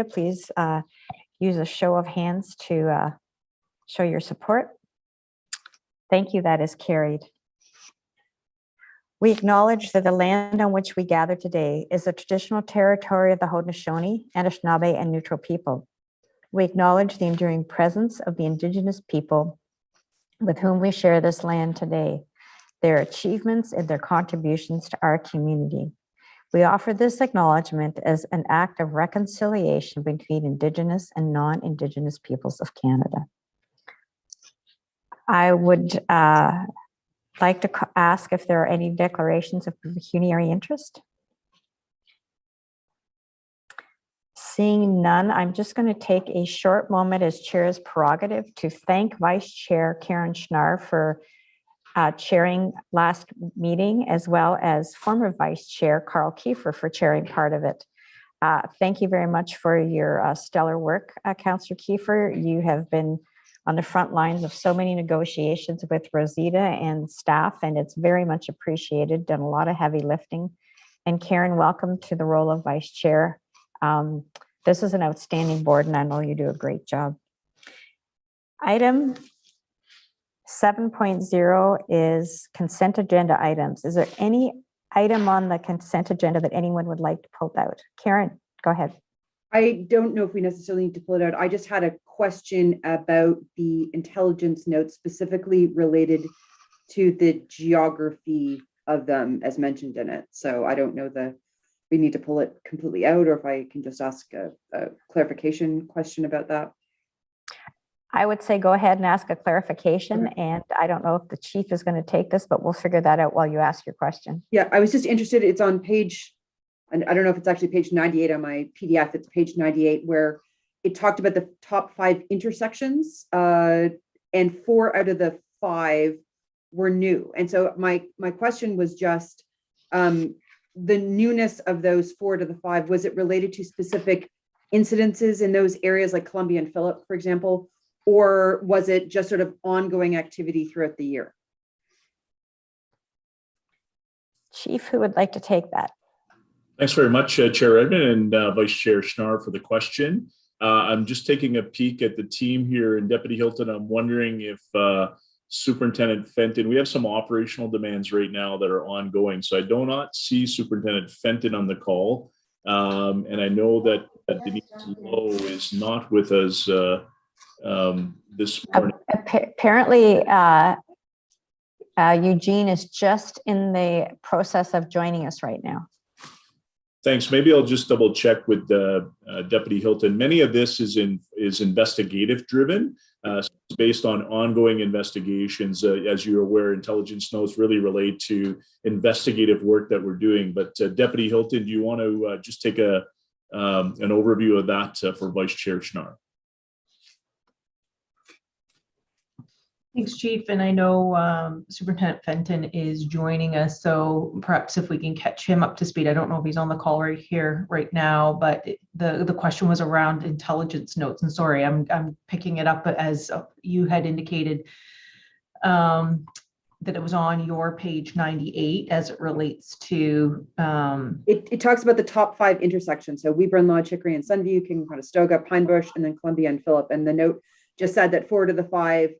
please use a show of hands to show your support. Thank you, that is carried. We acknowledge that the land on which we gather today is the traditional territory of the Haudenosaunee, Anishinaabe, and Neutral people. We acknowledge the enduring presence of the Indigenous people with whom we share this land today, their achievements and their contributions to our community. We offer this acknowledgement as an act of reconciliation between Indigenous and non-Indigenous peoples of Canada. I would like to ask if there are any declarations of pecuniary interest. Seeing none, I'm just going to take a short moment as Chair's prerogative to thank Vice Chair Karen Schnarr for chairing last meeting, as well as former Vice Chair Carl Kiefer for chairing part of it. Thank you very much for your stellar work, Councillor Kiefer. You have been on the front lines of so many negotiations with Rosita and staff, and it's very much appreciated, done a lot of heavy lifting. And Karen, welcome to the role of Vice Chair. This is an outstanding board, and I know you do a great job. Item 7.0 is consent agenda items. Is there any item on the consent agenda that anyone would like to pull out? Karen, go ahead. I don't know if we necessarily need to pull it out. I just had a question about the intelligence notes specifically related to the geography of them as mentioned in it. So I don't know we need to pull it completely out, or if I can just ask a clarification question about that. I would say go ahead and ask a clarification. Okay. And I don't know if the chief is going to take this, but we'll figure that out while you ask your question. Yeah, I was just interested. It's on page, and I don't know if it's actually page 98 on my PDF. It's page 98 where it talked about the top 5 intersections, and 4 out of the 5 were new. And so my question was just the newness of those 4 to the 5. Was it related to specific incidences in those areas like Columbia and Phillip, for example, or was it just sort of ongoing activity throughout the year? Chief, who would like to take that? Thanks very much, Chair Edmund and Vice Chair Schnarr for the question. I'm just taking a peek at the team here in Deputy Hilton. I'm wondering if Superintendent Fenton, we have some operational demands right now that are ongoing. So I do not see Superintendent Fenton on the call. And I know that Denise Lowe is not with us this morning. Apparently, Eugene is just in the process of joining us right now. Thanks. Maybe I'll just double check with Deputy Hilton. Many of this is investigative driven. It's based on ongoing investigations. As you're aware, intelligence notes really relate to investigative work that we're doing. But Deputy Hilton, do you want to just take an overview of that for Vice Chair Schnarr? Thanks, Chief. And I know Superintendent Fenton is joining us, so perhaps if we can catch him up to speed. I don't know if he's on the call right here, right now, but the question was around intelligence notes. And sorry, I'm picking it up as you had indicated that it was on your page 98 as it relates to. It talks about the top 5 intersections. So Weber and Law, Chicory and Sunview, King, Conestoga, Pine Bush, and then Columbia and Phillip. And the note just said that 4 to the 5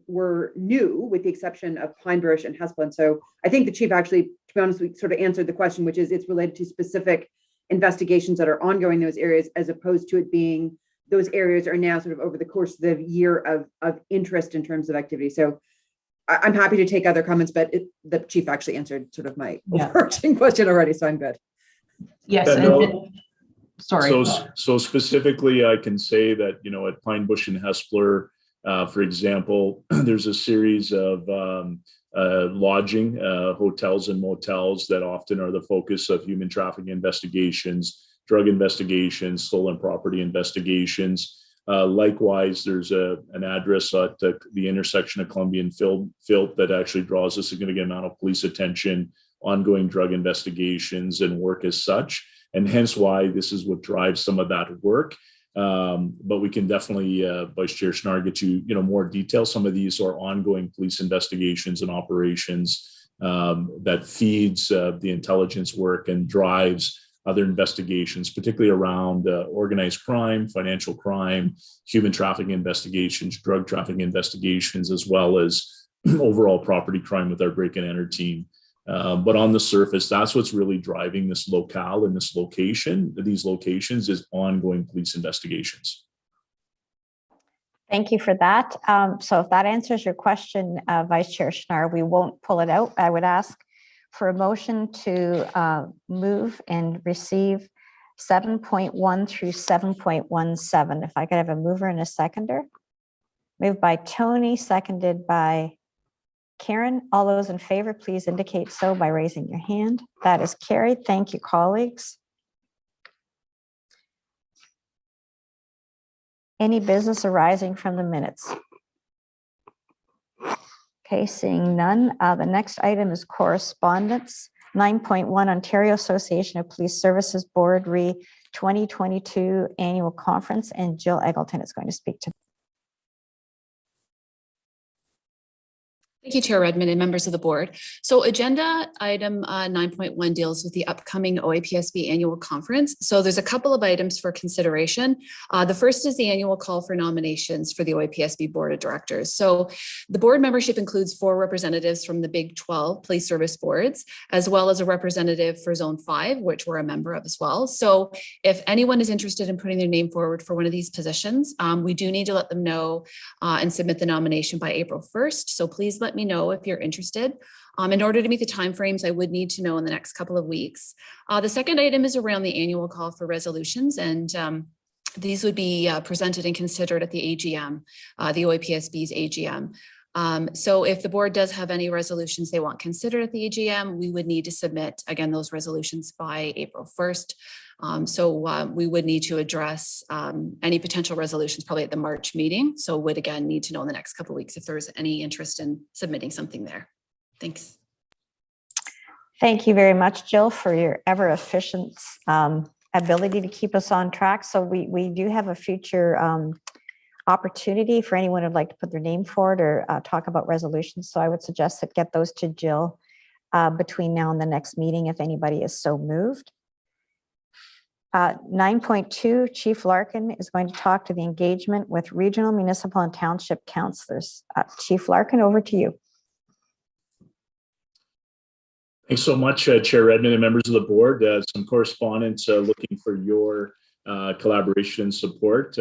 were new, with the exception of Pine Bush and Hespeland. So I think the chief actually, to be honest, we sort of answered the question, which is it's related to specific investigations that are ongoing in those areas, as opposed to it being those areas are now sort of over the course of the year of interest in terms of activity. So I'm happy to take other comments, but the chief actually answered sort of my overarching question already, so I'm good. Yes. Sorry. So specifically, I can say that, at Pine Bush and Hespeler, for example, there's a series of lodging, hotels and motels that often are the focus of human trafficking investigations, drug investigations, stolen property investigations. Likewise, there's an address at the intersection of Columbia and Phillip that actually draws a significant amount of police attention, ongoing drug investigations and work as such. And hence why this is what drives some of that work. But we can definitely, Vice Chair Schnarr, get you, more detail. Some of these are ongoing police investigations and operations that feeds the intelligence work and drives other investigations, particularly around organized crime, financial crime, human trafficking investigations, drug trafficking investigations, as well as overall property crime with our break and enter team. But on the surface, that's what's really driving this locale and this location, these locations, is ongoing police investigations. Thank you for that. So if that answers your question, Vice Chair Schnarr, we won't pull it out. I would ask for a motion to move and receive 7.1 through 7.17. If I could have a mover and a seconder. Moved by Tony, seconded by Karen. All those in favor, please indicate so by raising your hand. That is carried. Thank you, colleagues. Any business arising from the minutes? Okay, seeing none. The next item is correspondence. 9.1 Ontario Association of Police Services Board Re 2022 Annual Conference, and Jill Eggleton is going to speak to. Thank you, Chair Redmond and members of the board. So agenda item 9.1 deals with the upcoming OAPSB annual conference. So there's a couple of items for consideration. The first is the annual call for nominations for the OAPSB board of directors. So the board membership includes 4 representatives from the Big 12 police service boards, as well as a representative for Zone 5, which we're a member of as well. So if anyone is interested in putting their name forward for one of these positions, we do need to let them know and submit the nomination by April 1st. So please let me know if you're interested. In order to meet the timeframes, I would need to know in the next couple of weeks. The second item is around the annual call for resolutions, and these would be presented and considered at the AGM, the OAPSB's AGM. So if the board does have any resolutions they want considered at the AGM, we would need to submit, again, those resolutions by April 1st. We would need to address any potential resolutions probably at the March meeting. So would again need to know in the next couple of weeks if there's any interest in submitting something there. Thanks. Thank you very much, Jill, for your ever efficient ability to keep us on track. So we do have a future opportunity for anyone who'd like to put their name forward or talk about resolutions. So I would suggest that get those to Jill between now and the next meeting if anybody is so moved. 9.2, Chief Larkin is going to talk to the engagement with regional, municipal, and township councillors. Chief Larkin, over to you. Thanks so much, Chair Redmond and members of the board. Some correspondence looking for your collaboration and support.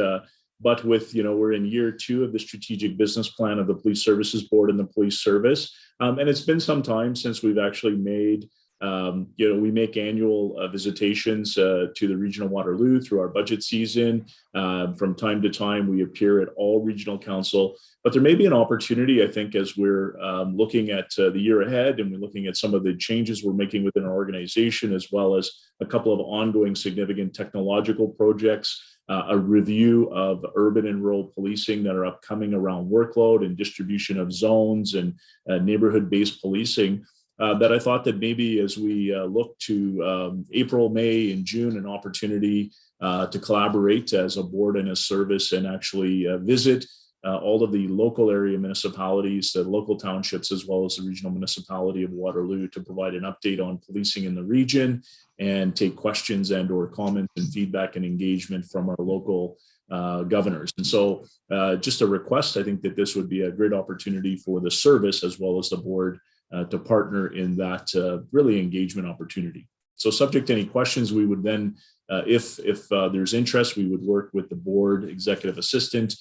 But with, we're in year 2 of the strategic business plan of the Police Services Board and the police service. And it's been some time since we've actually made we make annual visitations to the regional Waterloo through our budget season. From time to time, we appear at all regional council, but there may be an opportunity, I think, as we're looking at the year ahead and we're looking at some of the changes we're making within our organization, as well as a couple of ongoing significant technological projects, a review of urban and rural policing that are upcoming around workload and distribution of zones and neighborhood-based policing. That I thought that maybe as we look to April, May, and June, an opportunity to collaborate as a board and a service and actually visit all of the local area municipalities, the local townships, as well as the regional municipality of Waterloo to provide an update on policing in the region and take questions and or comments and feedback and engagement from our local governors. And so just a request, I think that this would be a great opportunity for the service as well as the board to partner in that really engagement opportunity. So subject to any questions, we would then, if there's interest, we would work with the board executive assistant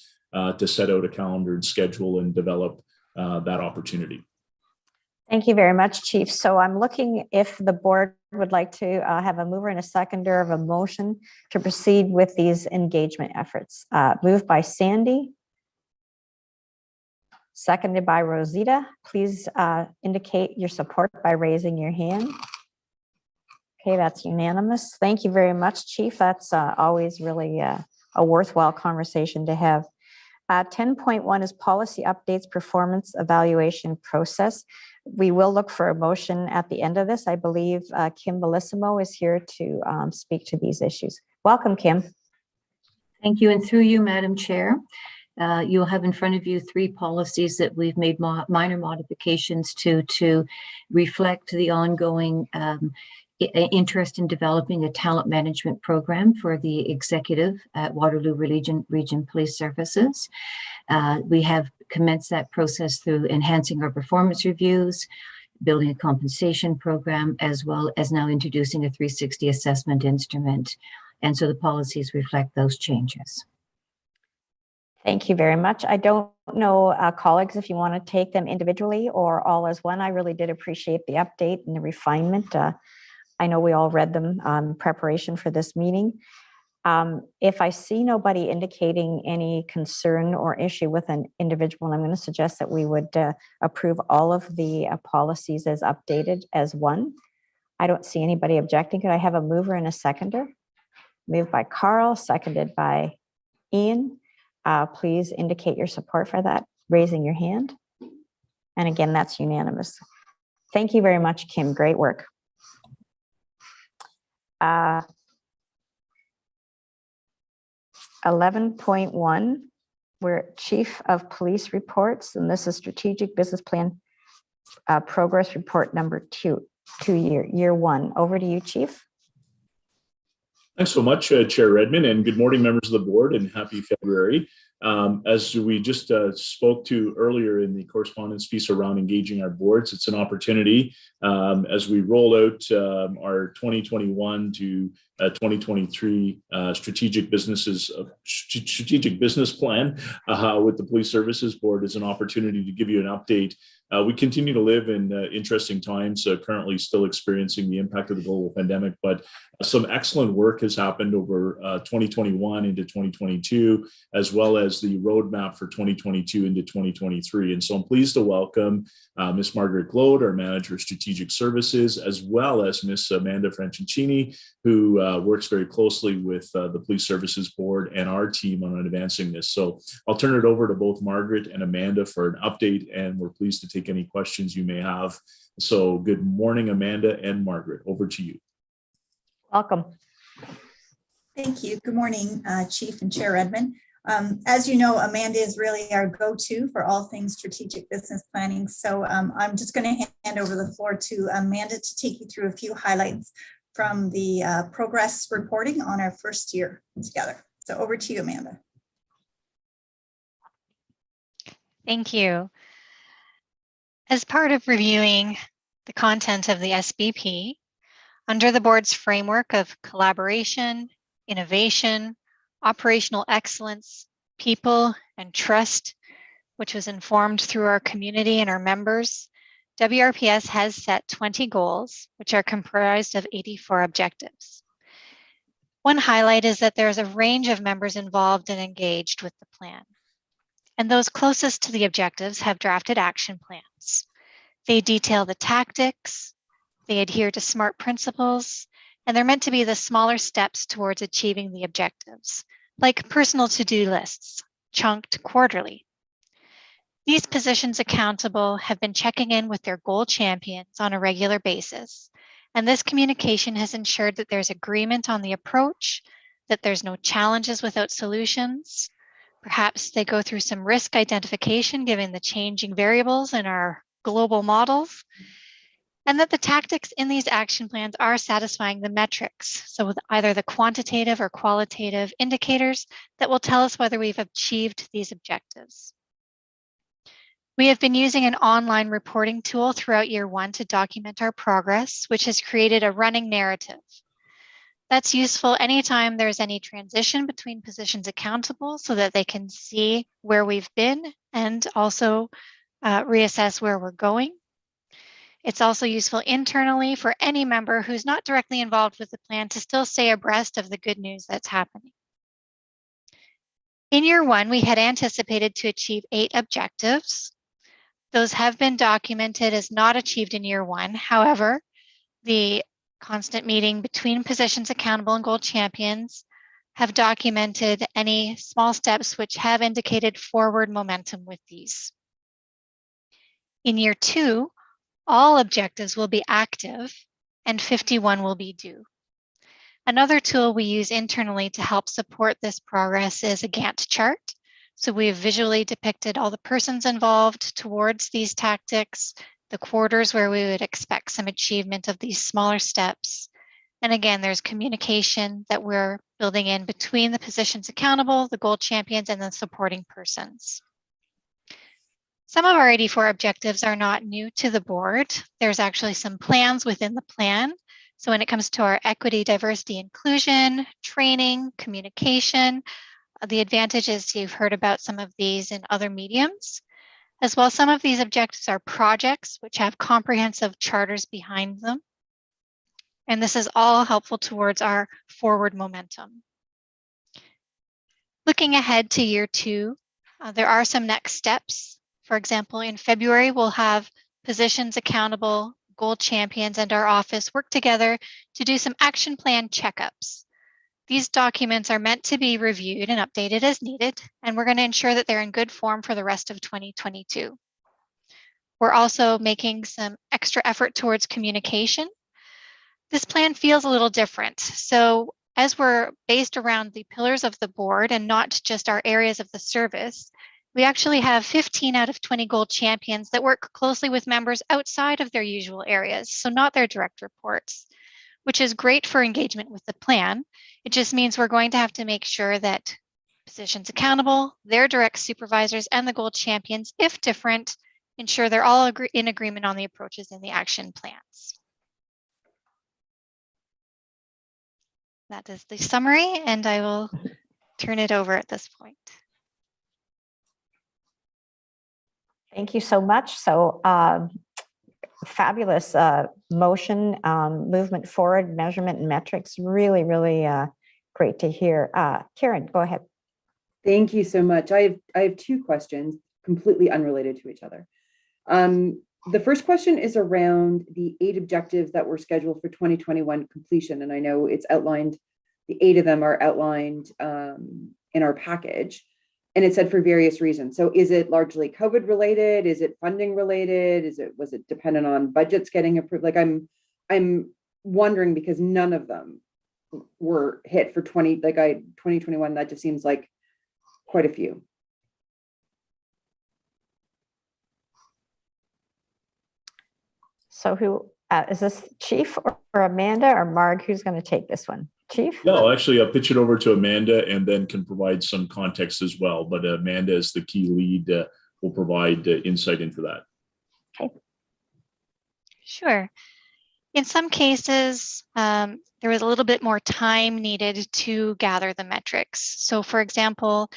to set out a calendar and schedule and develop that opportunity. Thank you very much, Chief. So I'm looking if the board would like to have a mover and a seconder of a motion to proceed with these engagement efforts. Moved by Sandy. Seconded by Rosita. Please indicate your support by raising your hand. Okay, that's unanimous. Thank you very much, Chief. That's always really a worthwhile conversation to have. 10.1 is policy updates, performance evaluation process. We will look for a motion at the end of this. I believe Kim Bellissimo is here to speak to these issues. Welcome, Kim. Thank you, and through you, Madam Chair. You'll have in front of you 3 policies that we've made minor modifications to reflect the ongoing interest in developing a talent management program for the executive at Waterloo Region Police Services. We have commenced that process through enhancing our performance reviews, building a compensation program, as well as now introducing a 360 assessment instrument. And so the policies reflect those changes. Thank you very much. I don't know, colleagues, if you want to take them individually or all as one. I really did appreciate the update and the refinement. I know we all read them in preparation for this meeting. If I see nobody indicating any concern or issue with an individual, I'm going to suggest that we would approve all of the policies as updated as one. I don't see anybody objecting. Could I have a mover and a seconder? Moved by Carl, seconded by Ian. Please indicate your support for that, raising your hand. And again, that's unanimous. Thank you very much, Kim. Great work. 11.1, we're Chief of Police reports, and this is Strategic Business Plan Progress Report number year one. Over to you, Chief. Thanks so much, Chair Redmond, and good morning, members of the board, and happy February. As we just spoke to earlier in the correspondence piece around engaging our boards, it's an opportunity as we roll out our 2021 to 2023 strategic business plan with the Police Services Board is an opportunity to give you an update. We continue to live in interesting times, currently still experiencing the impact of the global pandemic, but some excellent work has happened over 2021 into 2022, as well as the roadmap for 2022 into 2023. And so I'm pleased to welcome Ms. Margaret Glode, our Manager of Strategic Services, as well as Ms. Amanda Franceschini, who works very closely with the Police Services Board and our team on advancing this. So I'll turn it over to both Margaret and Amanda for an update, and we're pleased to take any questions you may have. So good morning, Amanda and Margaret, over to you. Welcome. Thank you. Good morning, Chief and Chair Redmond. As you know, Amanda is really our go-to for all things strategic business planning. So I'm just going to hand over the floor to Amanda to take you through a few highlights from the progress reporting on our first year together. So over to you, Amanda. Thank you. As part of reviewing the content of the SBP, under the board's framework of collaboration, innovation, operational excellence, people, and trust, which was informed through our community and our members, WRPS has set 20 goals, which are comprised of 84 objectives. One highlight is that there's a range of members involved and engaged with the plan. And those closest to the objectives have drafted action plans. They detail the tactics, they adhere to SMART principles, and they're meant to be the smaller steps towards achieving the objectives, like personal to-do lists, chunked quarterly. These positions accountable have been checking in with their goal champions on a regular basis, and this communication has ensured that there's agreement on the approach, that there's no challenges without solutions. Perhaps they go through some risk identification given the changing variables in our global models, and that the tactics in these action plans are satisfying the metrics. So with either the quantitative or qualitative indicators that will tell us whether we've achieved these objectives. We have been using an online reporting tool throughout year one to document our progress, which has created a running narrative. That's useful anytime there's any transition between positions accountable so that they can see where we've been and also reassess where we're going. It's also useful internally for any member who's not directly involved with the plan to still stay abreast of the good news that's happening. In year one, we had anticipated to achieve 8 objectives. Those have been documented as not achieved in year one. However, the constant meeting between positions accountable and goal champions have documented any small steps which have indicated forward momentum with these. In year two, all objectives will be active and 51 will be due. Another tool we use internally to help support this progress is a Gantt chart. So we have visually depicted all the persons involved towards these tactics the quarters where we would expect some achievement of these smaller steps. And again, there's communication that we're building in between the positions accountable, the goal champions, and the supporting persons. Some of our 84 objectives are not new to the board. There's actually some plans within the plan. So when it comes to our equity, diversity, inclusion, training, communication, the advantage is you've heard about some of these in other mediums. As well, some of these objectives are projects which have comprehensive charters behind them. And this is all helpful towards our forward momentum. Looking ahead to year 2, there are some next steps. For example, in February, we'll have positions accountable, goal champions, and our office work together to do some action plan checkups. These documents are meant to be reviewed and updated as needed, and we're going to ensure that they're in good form for the rest of 2022. We're also making some extra effort towards communication. This plan feels a little different. So as we're based around the pillars of the board and not just our areas of the service, we actually have 15 out of 20 goal champions that work closely with members outside of their usual areas, so not their direct reports, which is great for engagement with the plan. It just means we're going to have to make sure that positions accountable, their direct supervisors, and the goal champions, if different, ensure they're all in agreement on the approaches in the action plans. That is the summary, and I will turn it over at this point. Thank you so much. So fabulous motion, movement forward, measurement and metrics. Really, really great to hear. Karen, go ahead. Thank you so much. I have 2 questions completely unrelated to each other. The first question is around the 8 objectives that were scheduled for 2021 completion. And I know it's outlined, the 8 of them are outlined in our package. And it said for various reasons. So is it largely COVID related? Is it funding related? Was it dependent on budgets getting approved? Like I'm wondering, because none of them were hit for 2021. That just seems like quite a few. So who is this, Chief or Amanda or Marg? Who's going to take this one? Chief? No, actually, I'll pitch it over to Amanda and then can provide some context as well. But Amanda is the key lead, will provide insight into that. Okay. Sure. In some cases, there was a little bit more time needed to gather the metrics. So for example,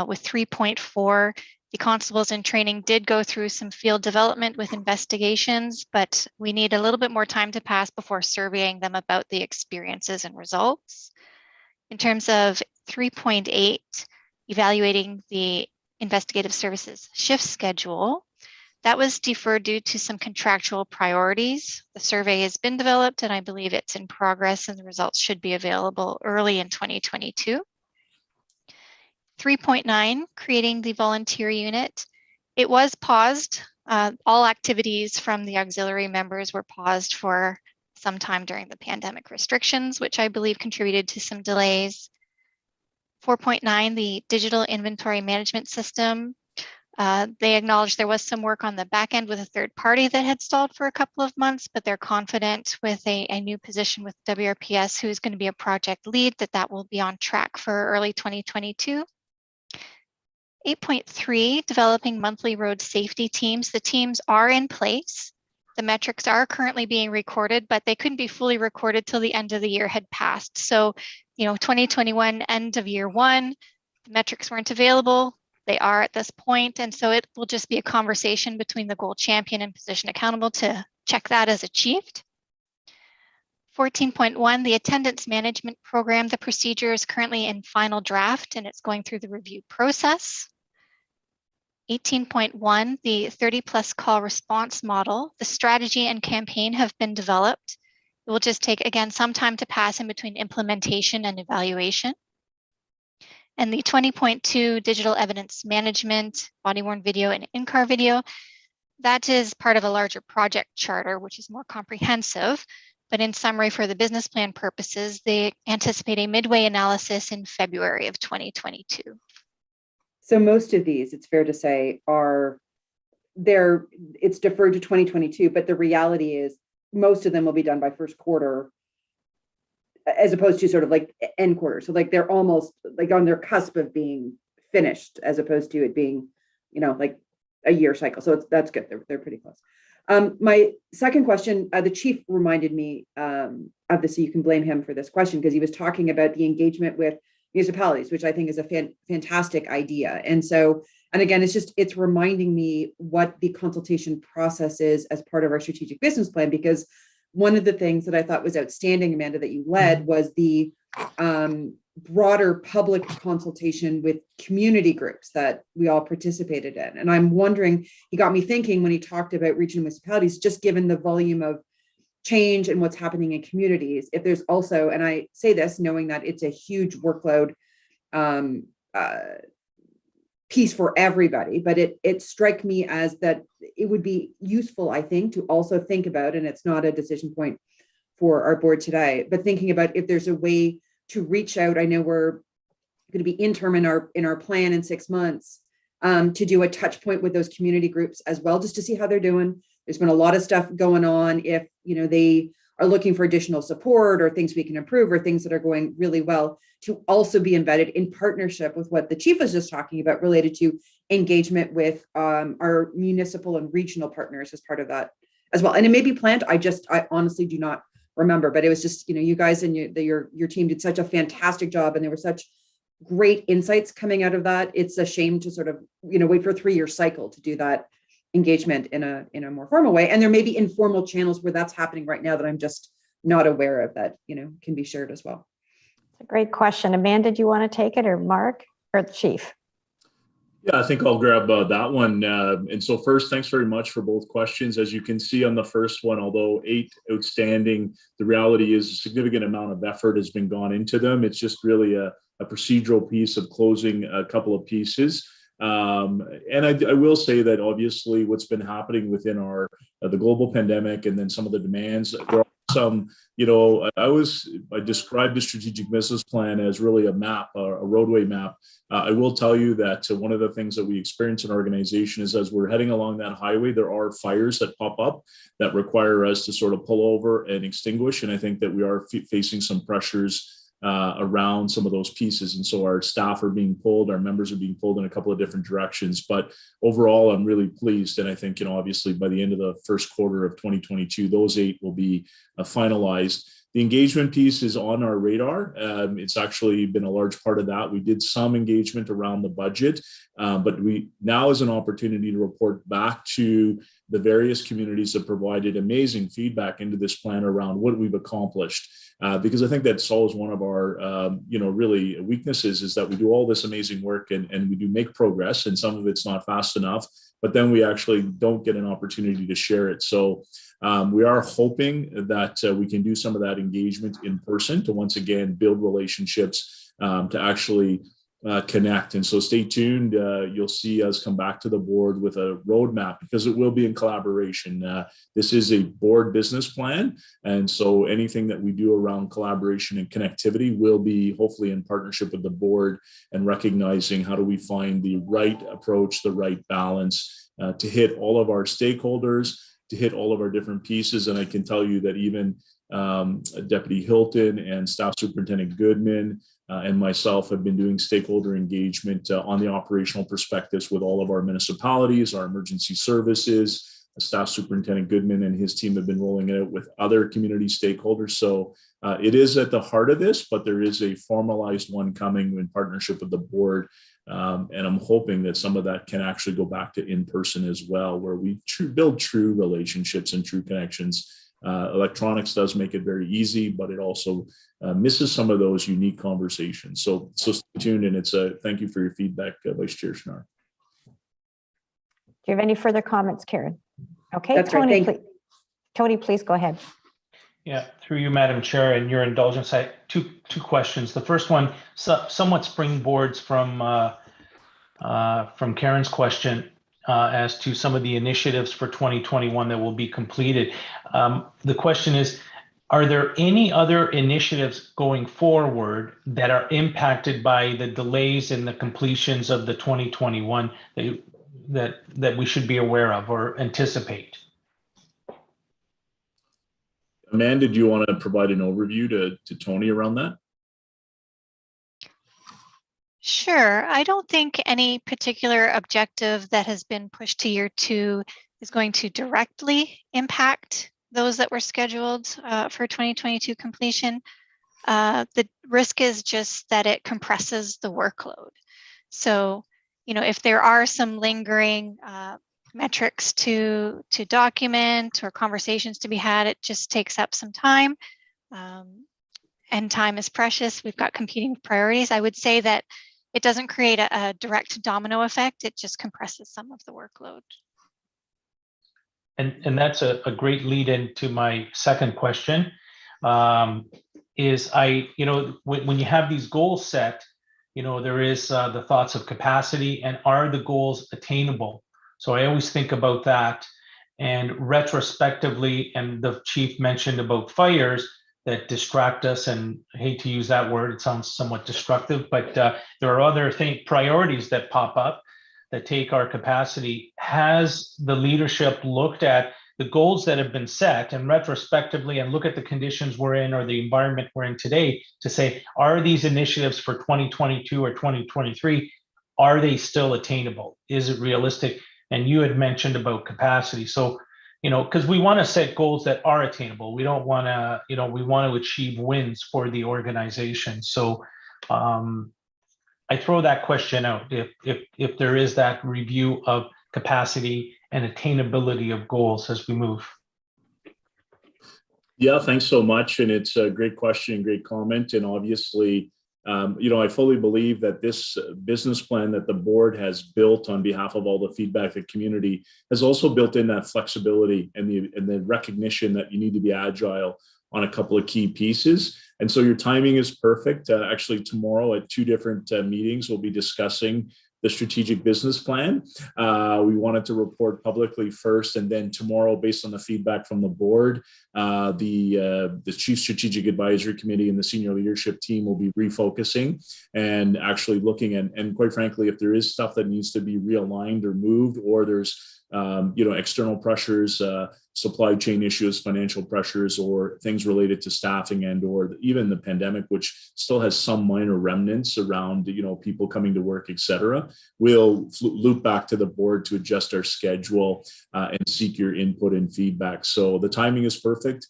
with 3.4, the constables in training did go through some field development with investigations, but we need a little bit more time to pass before surveying them about the experiences and results. In terms of 3.8, evaluating the investigative services shift schedule, that was deferred due to some contractual priorities. The survey has been developed and I believe it's in progress and the results should be available early in 2022. 3.9, creating the volunteer unit. It was paused. All activities from the auxiliary members were paused for some time during the pandemic restrictions, which I believe contributed to some delays. 4.9, the digital inventory management system. They acknowledged there was some work on the back end with a third party that had stalled for a couple of months, but they're confident with a new position with WRPS, who is going to be a project lead, that will be on track for early 2022. 8.3, developing monthly road safety teams. The teams are in place. The metrics are currently being recorded, but they couldn't be fully recorded till the end of the year had passed. So, 2021, end of year 1, the metrics weren't available. They are at this point, and so it will just be a conversation between the goal champion and position accountable to check that as achieved. 14.1, the attendance management program. The procedure is currently in final draft and it's going through the review process. 18.1, the 30+ call response model. The strategy and campaign have been developed. It will just take, again, some time to pass in between implementation and evaluation. And the 20.2, digital evidence management, body-worn video and in-car video. That is part of a larger project charter, which is more comprehensive. But in summary, for the business plan purposes, they anticipate a midway analysis in February of 2022. So most of these, it's fair to say, are it's deferred to 2022, but the reality is most of them will be done by first quarter, as opposed to sort of like end quarter. So like they're almost like on their cusp of being finished, as opposed to it being, like a year cycle. So that's good. They're pretty close. My second question, the chief reminded me of this, so you can blame him for this question, because he was talking about the engagement with municipalities, which I think is a fantastic idea. And again, it's reminding me what the consultation process is as part of our strategic business plan, because one of the things that I thought was outstanding, Amanda, that you led was the broader public consultation with community groups that we all participated in. And I'm wondering, he got me thinking when he talked about regional municipalities, just given the volume of change and what's happening in communities, if there's also, and I say this knowing that it's a huge workload piece for everybody, but it struck me as that it would be useful, I think, to also think about, and it's not a decision point for our board today, but thinking about if there's a way to reach out. I know we're going to be interim in our plan in 6 months, to do a touch point with those community groups as well, just to see how they're doing. There's been a lot of stuff going on. If they are looking for additional support or things we can improve or things that are going really well, to also be embedded in partnership with what the chief was just talking about related to engagement with our municipal and regional partners as part of that as well. And it may be planned. I honestly do not remember, but it was just, you guys and your team did such a fantastic job, and there were such great insights coming out of that. It's a shame to sort of, wait for a 3-year cycle to do that engagement in a more formal way. And there may be informal channels where that's happening right now that I'm just not aware of, that, can be shared as well. It's a great question. Amanda, do you want to take it, or Mark, or the chief? Yeah, I think I'll grab that one. And so first, thanks very much for both questions. As you can see on the first one, although 8 outstanding, the reality is a significant amount of effort has been gone into them. It's just really a procedural piece of closing a couple of pieces. And I will say that obviously what's been happening within the global pandemic, and then some of the demands, there are some, I described the strategic business plan as really a map, a roadway map. I will tell you that one of the things that we experience in our organization is, as we're heading along that highway, there are fires that pop up that require us to sort of pull over and extinguish. And I think that we are facing some pressures around some of those pieces. And so our staff are being pulled, our members are being pulled in a couple of different directions. But overall, I'm really pleased. And I think, obviously by the end of the first quarter of 2022, those 8 will be finalized. The engagement piece is on our radar. It's actually been a large part of that. We did some engagement around the budget, but we now is an opportunity to report back to the various communities that provided amazing feedback into this plan around what we've accomplished. Because I think that's always one of our, really weaknesses, is that we do all this amazing work and we do make progress, and some of it's not fast enough, but then we actually don't get an opportunity to share it. So we are hoping that we can do some of that engagement in person to once again build relationships, to actually connect. And so stay tuned. You'll see us come back to the board with a roadmap, because it will be in collaboration. This is a board business plan. And so anything that we do around collaboration and connectivity will be hopefully in partnership with the board, and recognizing how do we find the right approach, the right balance to hit all of our stakeholders, to hit all of our different pieces. And I can tell you that even Deputy Hilton and Staff Superintendent Goodman and myself have been doing stakeholder engagement on the operational perspectives with all of our municipalities, our emergency services. Staff Superintendent Goodman and his team have been rolling it out with other community stakeholders. So it is at the heart of this, but there is a formalized one coming in partnership with the board. And I'm hoping that some of that can actually go back to in person as well, where we build true relationships and true connections. Electronics does make it very easy, but it also misses some of those unique conversations. So stay tuned, and thank you for your feedback, Vice Chair Schnarr. Do you have any further comments, Karen? Okay, That's Tony, right. Tony, please go ahead. Yeah, through you, Madam Chair, and your indulgence, I two questions. The first one, somewhat springboards from Karen's question as to some of the initiatives for 2021 that will be completed. The question is, are there any other initiatives going forward that are impacted by the delays in the completions of the 2021 that we should be aware of or anticipate? Amanda, do you want to provide an overview to Tony around that? Sure. I don't think any particular objective that has been pushed to year 2 is going to directly impact those that were scheduled for 2022 completion. The risk is just that it compresses the workload. So, if there are some lingering metrics to document or conversations to be had, it just takes up some time. And time is precious. We've got competing priorities. I would say that it doesn't create a direct domino effect. It just compresses some of the workload. And that's a great lead into my second question. When you have these goals set, there is the thoughts of capacity and are the goals attainable? So I always think about that. And retrospectively, and the chief mentioned about fires that distract us, and I hate to use that word, it sounds somewhat destructive, but there are other priorities that pop up that take our capacity. Has the leadership looked at the goals that have been set and retrospectively and look at the conditions we're in or the environment we're in today to say, are these initiatives for 2022 or 2023, are they still attainable? Is it realistic? And you had mentioned about capacity. So, because we want to set goals that are attainable. We don't want to, we want to achieve wins for the organization. So I throw that question out. If there is that review of capacity and attainability of goals as we move. Yeah, thanks so much. And it's a great question, great comment. And obviously, I fully believe that this business plan that the board has built on behalf of all the feedback, the community has also built in that flexibility and the recognition that you need to be agile on a couple of key pieces. And so your timing is perfect. Actually, tomorrow at 2 different meetings, we'll be discussing the strategic business plan. We wanted to report publicly first, and then tomorrow, based on the feedback from the board, the Chief Strategic Advisory Committee and the senior leadership team will be refocusing and actually looking at, and quite frankly, if there is stuff that needs to be realigned or moved, or there's external pressures, supply chain issues, financial pressures, or things related to staffing and or even the pandemic, which still has some minor remnants around, people coming to work, et cetera. We'll loop back to the board to adjust our schedule and seek your input and feedback. So the timing is perfect.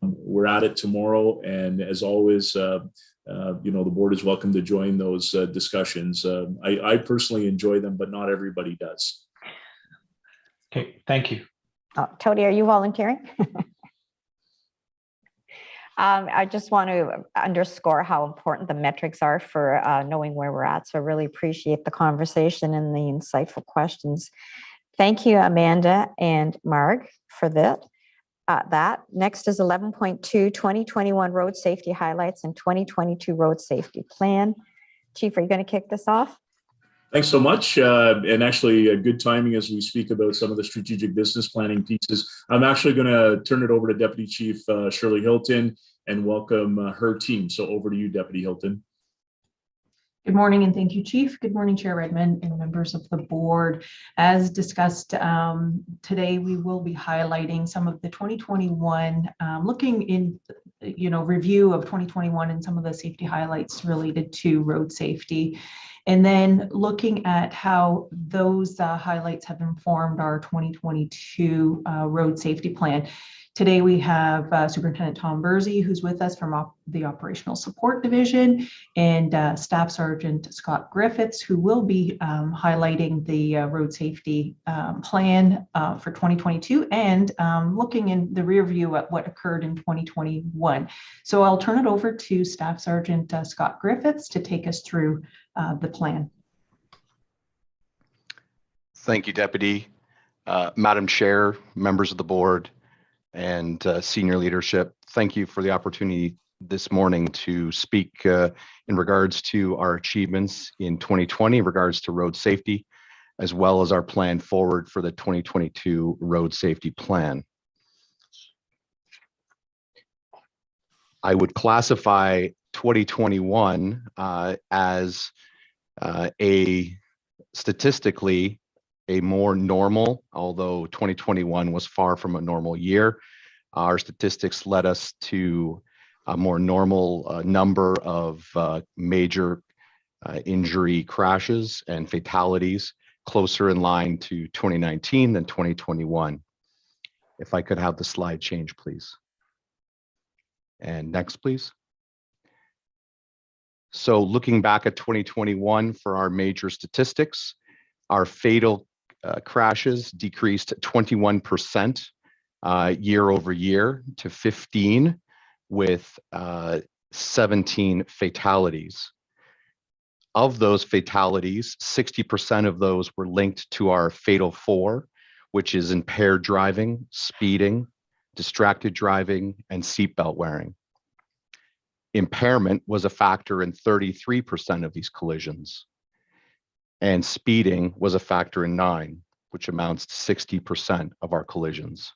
We're at it tomorrow. And as always, the board is welcome to join those discussions. I personally enjoy them, but not everybody does. Okay, thank you. Tony, are you volunteering? I just want to underscore how important the metrics are for knowing where we're at. So I really appreciate the conversation and the insightful questions. Thank you, Amanda and Marg, for that. Next is 11.2, 2021 road safety highlights and 2022 road safety plan. Chief, are you going to kick this off? Thanks so much. And actually, good timing as we speak about some of the strategic business planning pieces. I'm actually going to turn it over to Deputy Chief Shirley Hilton and welcome her team. So over to you, Deputy Hilton. Good morning, and thank you, Chief. Good morning, Chair Redmond and members of the board. As discussed today, we will be highlighting some of the 2021, looking in, review of 2021 and some of the safety highlights related to road safety. And then looking at how those highlights have informed our 2022 road safety plan. Today we have Superintendent Tom Bursey, who's with us from the Operational Support Division, and Staff Sergeant Scott Griffiths, who will be highlighting the road safety plan for 2022 and looking in the rear view at what occurred in 2021. So I'll turn it over to Staff Sergeant Scott Griffiths to take us through the plan. Thank you, Deputy. Madam Chair, members of the board, and senior leadership, thank you for the opportunity this morning to speak in regards to our achievements in 2020 in regards to road safety, as well as our plan forward for the 2022 road safety plan. I would classify 2021 as statistically a more normal, although 2021 was far from a normal year. Our statistics led us to a more normal number of major injury crashes and fatalities, closer in line to 2019 than 2021. If I could have the slide change, please. And next, please. So looking back at 2021 for our major statistics, our fatal crashes decreased 21% year over year to 15, with 17 fatalities. Of those fatalities, 60% of those were linked to our fatal 4, which is impaired driving, speeding, distracted driving, and seatbelt wearing. Impairment was a factor in 33% of these collisions, and speeding was a factor in 9, which amounts to 60% of our collisions.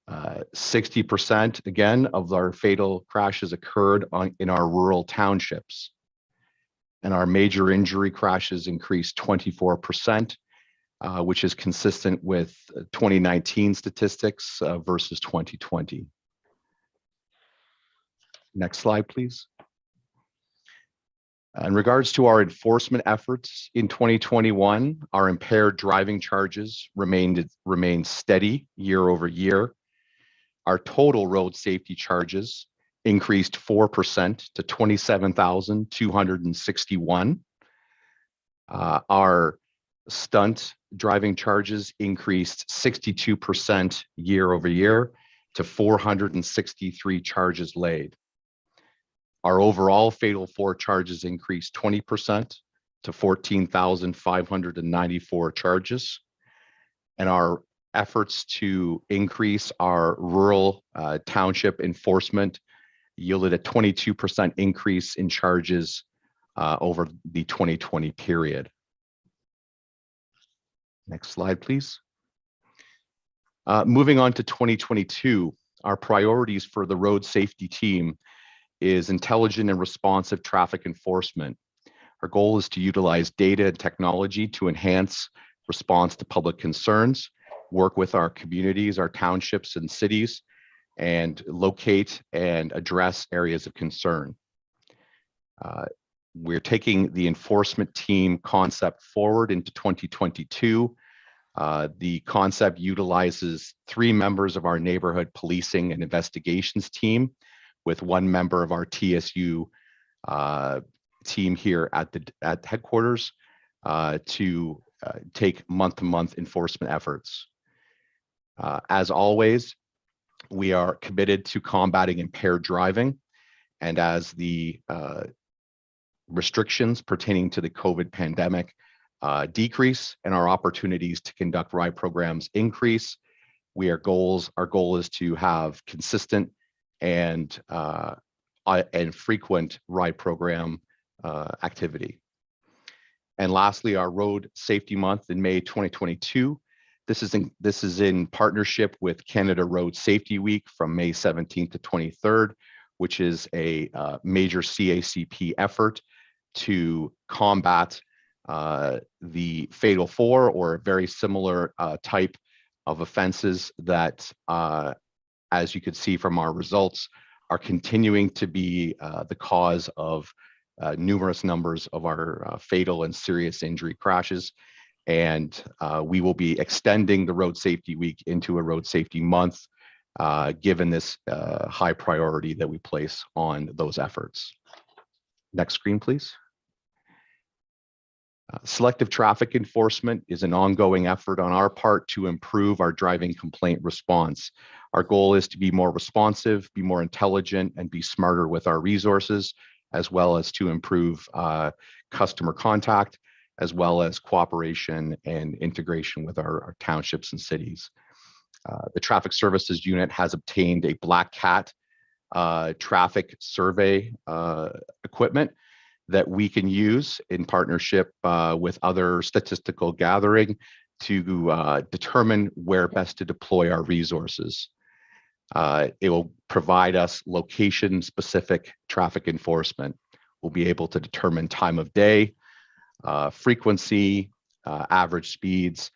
60% again of our fatal crashes occurred in our rural townships, and our major injury crashes increased 24%, which is consistent with 2019 statistics versus 2020. Next slide, please. In regards to our enforcement efforts in 2021, our impaired driving charges remained steady year over year. Our total road safety charges increased 4% to 27,261. Our stunt driving charges increased 62% year over year to 463 charges laid. Our overall fatal 4 charges increased 20% to 14,594 charges. And our efforts to increase our rural township enforcement yielded a 22% increase in charges over the 2020 period. Next slide, please. Moving on to 2022, our priorities for the road safety team is intelligent and responsive traffic enforcement. Our goal is to utilize data and technology to enhance response to public concerns, work with our communities, our townships and cities, and locate and address areas of concern. We're taking the enforcement team concept forward into 2022. The concept utilizes 3 members of our neighborhood policing and investigations team, with 1 member of our TSU team here at headquarters to take month-to-month enforcement efforts. As always, we are committed to combating impaired driving, and as the restrictions pertaining to the COVID pandemic decrease and our opportunities to conduct ride programs increase, our goal is to have consistent and frequent ride program activity. And lastly, our Road Safety Month in May 2022. This is in partnership with Canada Road Safety Week from May 17th to 23rd, which is a major CACP effort to combat the Fatal 4 or a very similar type of offenses that, as you could see from our results, are continuing to be the cause of numerous numbers of our fatal and serious injury crashes. And we will be extending the Road Safety Week into a Road Safety Month, given this high priority that we place on those efforts. Next screen, please. Selective traffic enforcement is an ongoing effort on our part to improve our driving complaint response. Our goal is to be more responsive, be more intelligent, and be smarter with our resources, as well as to improve customer contact, as well as cooperation and integration with our townships and cities. The Traffic Services Unit has obtained a Black Cat traffic survey equipment that we can use in partnership with other statistical gathering to determine where best to deploy our resources. It will provide us location-specific traffic enforcement. We'll be able to determine time of day, frequency, average speeds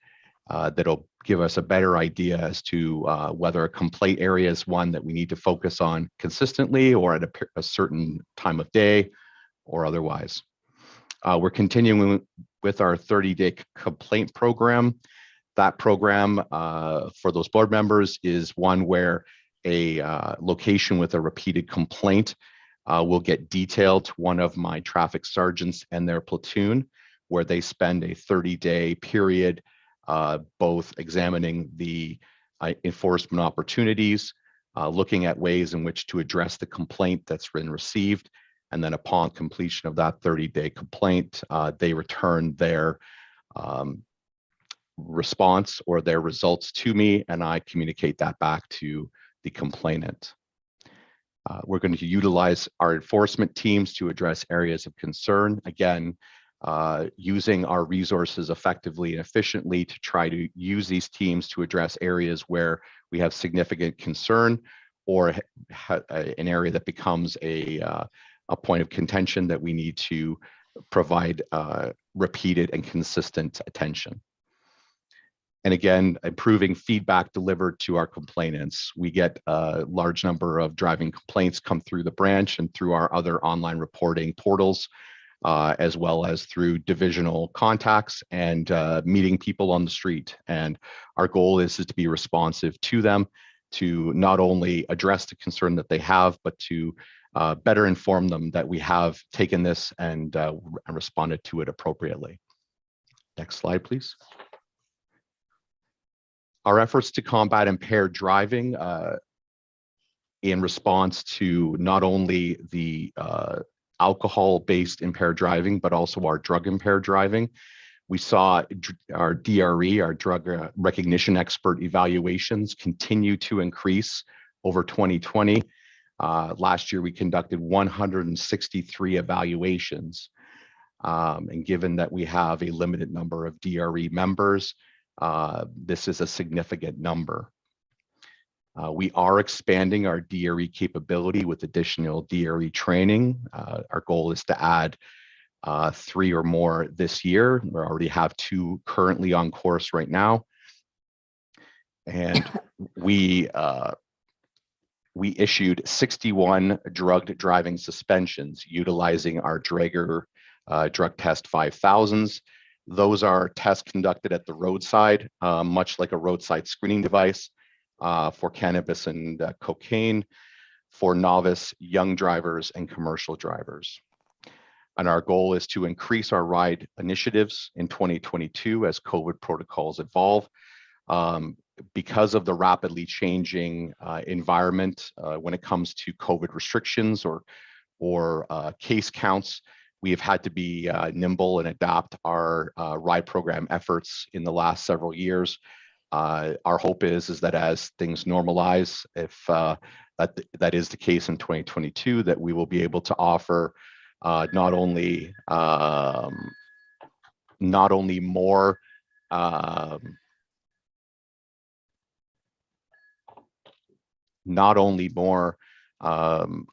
that'll give us a better idea as to whether a complaint area is one that we need to focus on consistently or at a certain time of day or otherwise. We're continuing with our 30-day complaint program. That program for those board members is one where a location with a repeated complaint will get detailed to one of my traffic sergeants and their platoon, where they spend a 30-day period both examining the enforcement opportunities, looking at ways in which to address the complaint that's been received, and then upon completion of that 30-day complaint, they return their response or their results to me, and I communicate that back to the complainant. We're going to utilize our enforcement teams to address areas of concern. Again, using our resources effectively and efficiently to try to use these teams to address areas where we have significant concern or an area that becomes a point of contention that we need to provide repeated and consistent attention. And again, improving feedback delivered to our complainants. We get a large number of driving complaints come through the branch and through our other online reporting portals, as well as through divisional contacts and meeting people on the street. And our goal is to be responsive to them, to not only address the concern that they have, but to better inform them that we have taken this and responded to it appropriately. Next slide, please. Our efforts to combat impaired driving in response to not only the alcohol-based impaired driving, but also our drug-impaired driving. We saw our DRE, our drug recognition expert evaluations, continue to increase over 2020. Last year, we conducted 163 evaluations. And given that we have a limited number of DRE members, this is a significant number. We are expanding our DRE capability with additional DRE training. Our goal is to add 3 or more this year. We already have 2 currently on course right now. And we issued 61 drugged driving suspensions utilizing our Draeger drug test 5000s. Those are tests conducted at the roadside, much like a roadside screening device for cannabis and cocaine for novice young drivers and commercial drivers. And our goal is to increase our ride initiatives in 2022 as COVID protocols evolve. Because of the rapidly changing environment when it comes to COVID restrictions or case counts, we have had to be nimble and adapt our ride program efforts in the last several years. Our hope is that as things normalize, if that is the case in 2022, that we will be able to offer not only more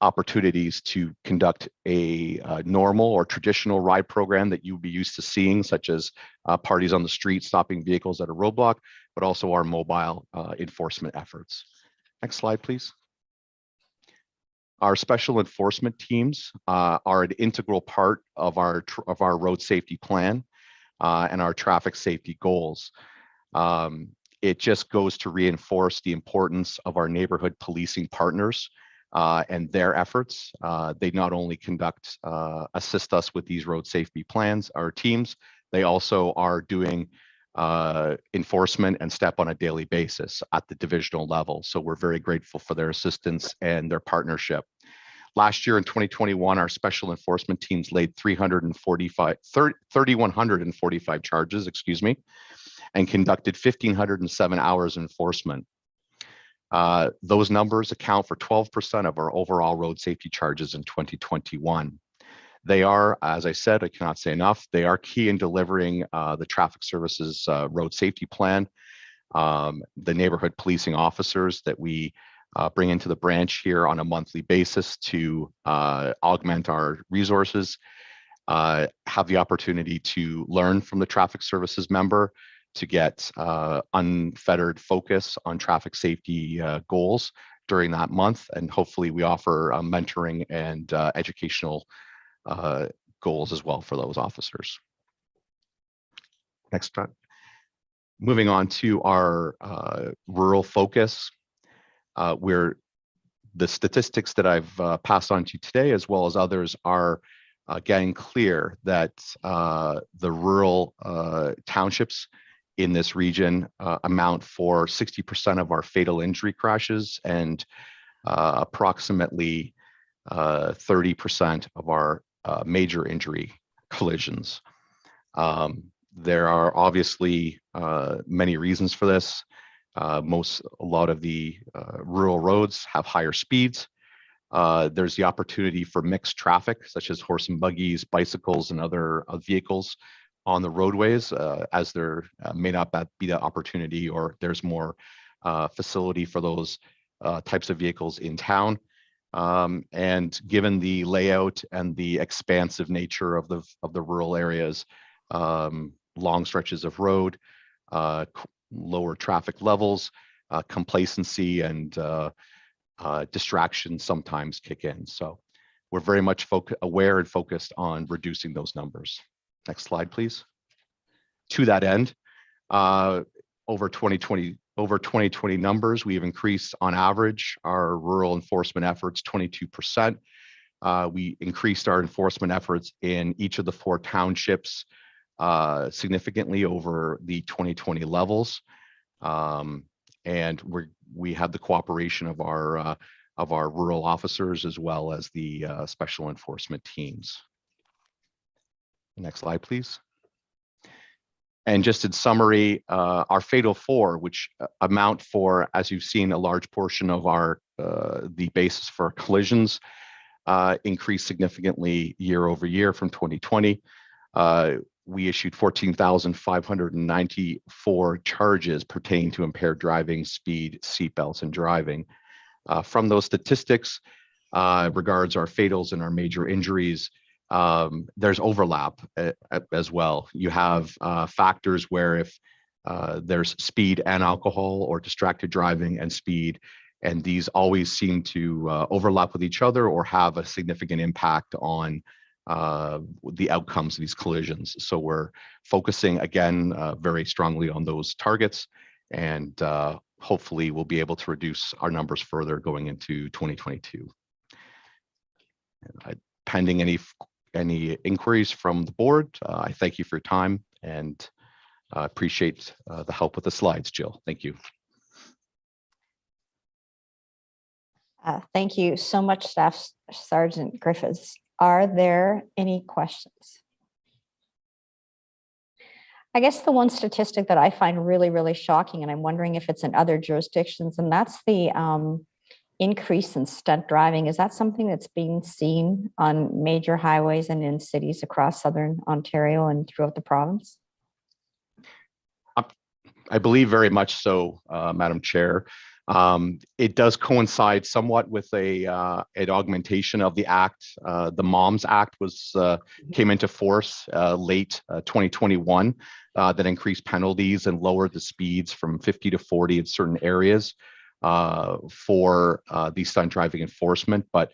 opportunities to conduct a normal or traditional ride program that you'd be used to seeing, such as parties on the street stopping vehicles at a roadblock, but also our mobile enforcement efforts. Next slide, please. Our special enforcement teams are an integral part of our road safety plan and our traffic safety goals. It just goes to reinforce the importance of our neighborhood policing partners and their efforts. They not only assist us with these road safety plans, our teams, they also are doing enforcement and step on a daily basis at the divisional level. So we're very grateful for their assistance and their partnership. Last year in 2021, our special enforcement teams laid 3,145 charges, and conducted 1,507 hours enforcement. Those numbers account for 12% of our overall road safety charges in 2021. They are, as I said, I cannot say enough, they are key in delivering the traffic services road safety plan. The neighborhood policing officers that we bring into the branch here on a monthly basis to augment our resources have the opportunity to learn from the traffic services member, to get unfettered focus on traffic safety goals during that month. And hopefully we offer mentoring and educational goals as well for those officers. Next slide. Moving on to our rural focus, where the statistics that I've passed on to you today, as well as others, are getting clear that the rural townships in this region amount for 60% of our fatal injury crashes and approximately 30% of our major injury collisions. There are obviously many reasons for this. A lot of the rural roads have higher speeds. There's the opportunity for mixed traffic, such as horse and buggies, bicycles, and other vehicles on the roadways, as there may not be that opportunity, or there's more facility for those types of vehicles in town. And given the layout and the expansive nature of the rural areas, long stretches of road, lower traffic levels, complacency, and distractions sometimes kick in. So we're very much aware and focused on reducing those numbers. Next slide, please. To that end, over 2020 numbers, we've increased on average our rural enforcement efforts 22%. We increased our enforcement efforts in each of the 4 townships significantly over the 2020 levels. And we have the cooperation of our rural officers, as well as the special enforcement teams. Next slide, please. And just in summary, our fatal 4, which amount for, as you've seen, a large portion of our the basis for collisions, increased significantly year over year from 2020. We issued 14,594 charges pertaining to impaired driving, speed, seatbelts, and driving. From those statistics, regards our fatals and our major injuries, there's overlap as well. You have factors where if there's speed and alcohol, or distracted driving and speed, and these always seem to overlap with each other or have a significant impact on the outcomes of these collisions. So we're focusing again very strongly on those targets, and hopefully we'll be able to reduce our numbers further going into 2022. Pending any inquiries from the board, I thank you for your time, and appreciate the help with the slides, Jill. Thank you. Thank you so much, Staff Sergeant Griffiths. Are there any questions? I guess the one statistic that I find really, really shocking, and I'm wondering if it's in other jurisdictions, and that's the increase in stunt driving. Is that something that's being seen on major highways and in cities across Southern Ontario and throughout the province? I believe very much so, Madam Chair. It does coincide somewhat with an augmentation of the Act. The MOMS Act came into force late 2021 that increased penalties and lowered the speeds from 50 to 40 in certain areas for the stunt driving enforcement. But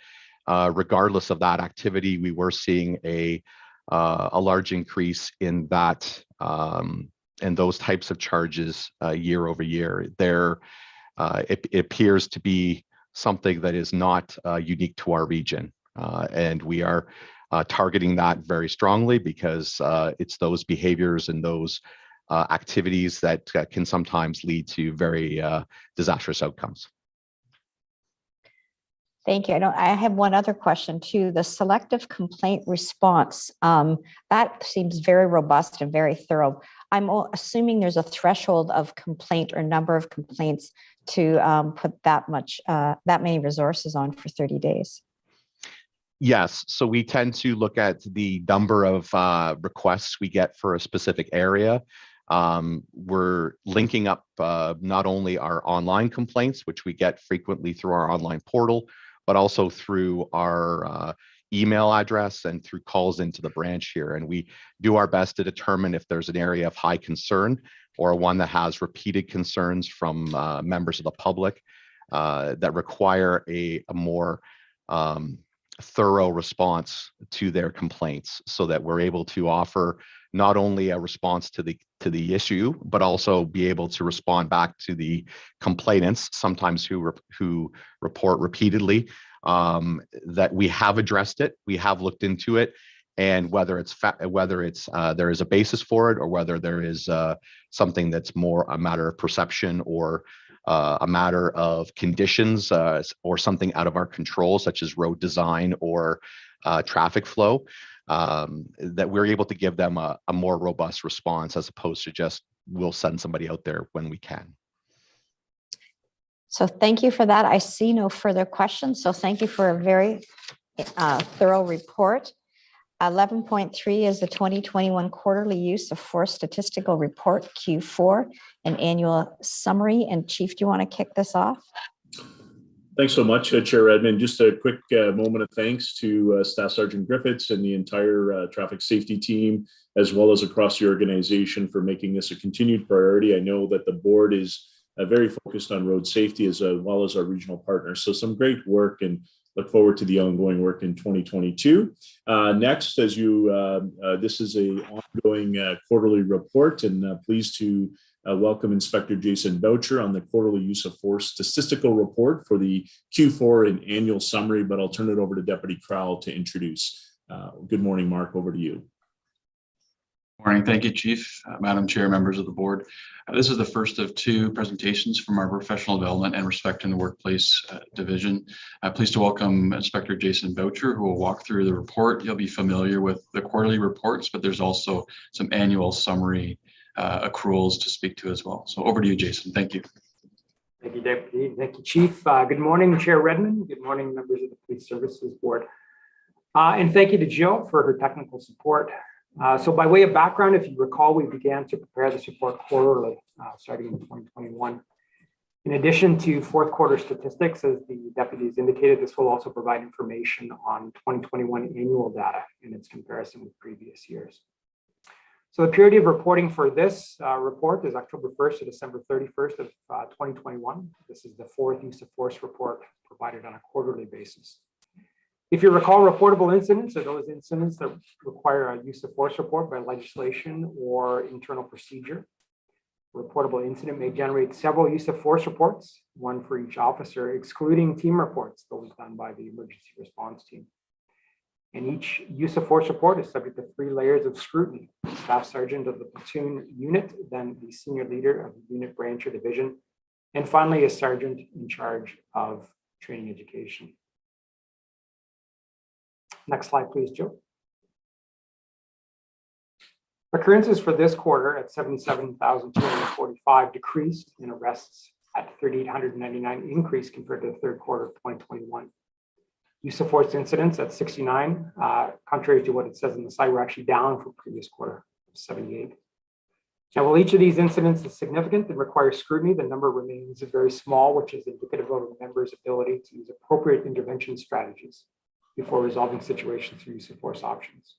regardless of that activity, we were seeing a large increase in that and those types of charges year over year. It appears to be something that is not unique to our region, and we are targeting that very strongly, because it's those behaviors and those activities that can sometimes lead to very disastrous outcomes. Thank you. I have one other question too. The selective complaint response, that seems very robust and very thorough. I'm assuming there's a threshold of complaint or number of complaints to put that many resources on for 30 days. Yes, so we tend to look at the number of requests we get for a specific area. We're linking up not only our online complaints, which we get frequently through our online portal, but also through our email address and through calls into the branch here. And we do our best to determine if there's an area of high concern or one that has repeated concerns from members of the public that require a more thorough response to their complaints, so that we're able to offer not only a response to the issue, but also be able to respond back to the complainants, sometimes who report repeatedly, that we have addressed it, we have looked into it, and whether it's there is a basis for it, or whether there is something that's more a matter of perception, or a matter of conditions, or something out of our control, such as road design or traffic flow, that we're able to give them a more robust response, as opposed to just we'll send somebody out there when we can. So thank you for that. I see no further questions. So thank you for a very thorough report. 11.3 is the 2021 quarterly use of force statistical report Q4 and annual summary. And Chief, do you want to kick this off? Thanks so much, Chair Edmund. Just a quick moment of thanks to Staff Sergeant Griffiths and the entire traffic safety team, as well as across the organization, for making this a continued priority. I know that the board is very focused on road safety, as well as our regional partners. So some great work, and look forward to the ongoing work in 2022. Next, as this is a ongoing quarterly report, and pleased to welcome Inspector Jason Boucher on the quarterly use of force statistical report for the Q4 and annual summary, but I'll turn it over to Deputy Crowell to introduce. Good morning, Mark, over to you. Morning. Thank you, Chief, Madam Chair, members of the board. This is the first of two presentations from our Professional Development and Respect in the Workplace division. Pleased to welcome Inspector Jason Boucher, who will walk through the report. You'll be familiar with the quarterly reports, but there's also some annual summary accruals to speak to as well. So over to you, Jason. Thank you. Thank you, Deputy. Thank you, Chief. Good morning, Chair Redmond. Good morning, members of the Police Services Board. And thank you to Jill for her technical support. So by way of background, if you recall, we began to prepare this report quarterly, starting in 2021. In addition to fourth quarter statistics, as the deputies indicated, this will also provide information on 2021 annual data in its comparison with previous years. So the period of reporting for this report is October 1st to December 31st of 2021. This is the fourth use of force report provided on a quarterly basis. If you recall, reportable incidents are those incidents that require a use of force report by legislation or internal procedure. A reportable incident may generate several use of force reports, one for each officer, excluding team reports, those done by the emergency response team. And each use of force report is subject to 3 layers of scrutiny: the staff sergeant of the platoon unit, then the senior leader of the unit, branch, or division, and finally a sergeant in charge of training education. Next slide, please, Joe. Occurrences for this quarter at 77,245 decreased, and arrests at 3,899 increased compared to the third quarter of 2021. Use of force incidents at 69, contrary to what it says in the slide, were actually down from previous quarter, 78. Now, while each of these incidents is significant and requires scrutiny, the number remains very small, which is indicative of the member's ability to use appropriate intervention strategies before resolving situations through use of force options.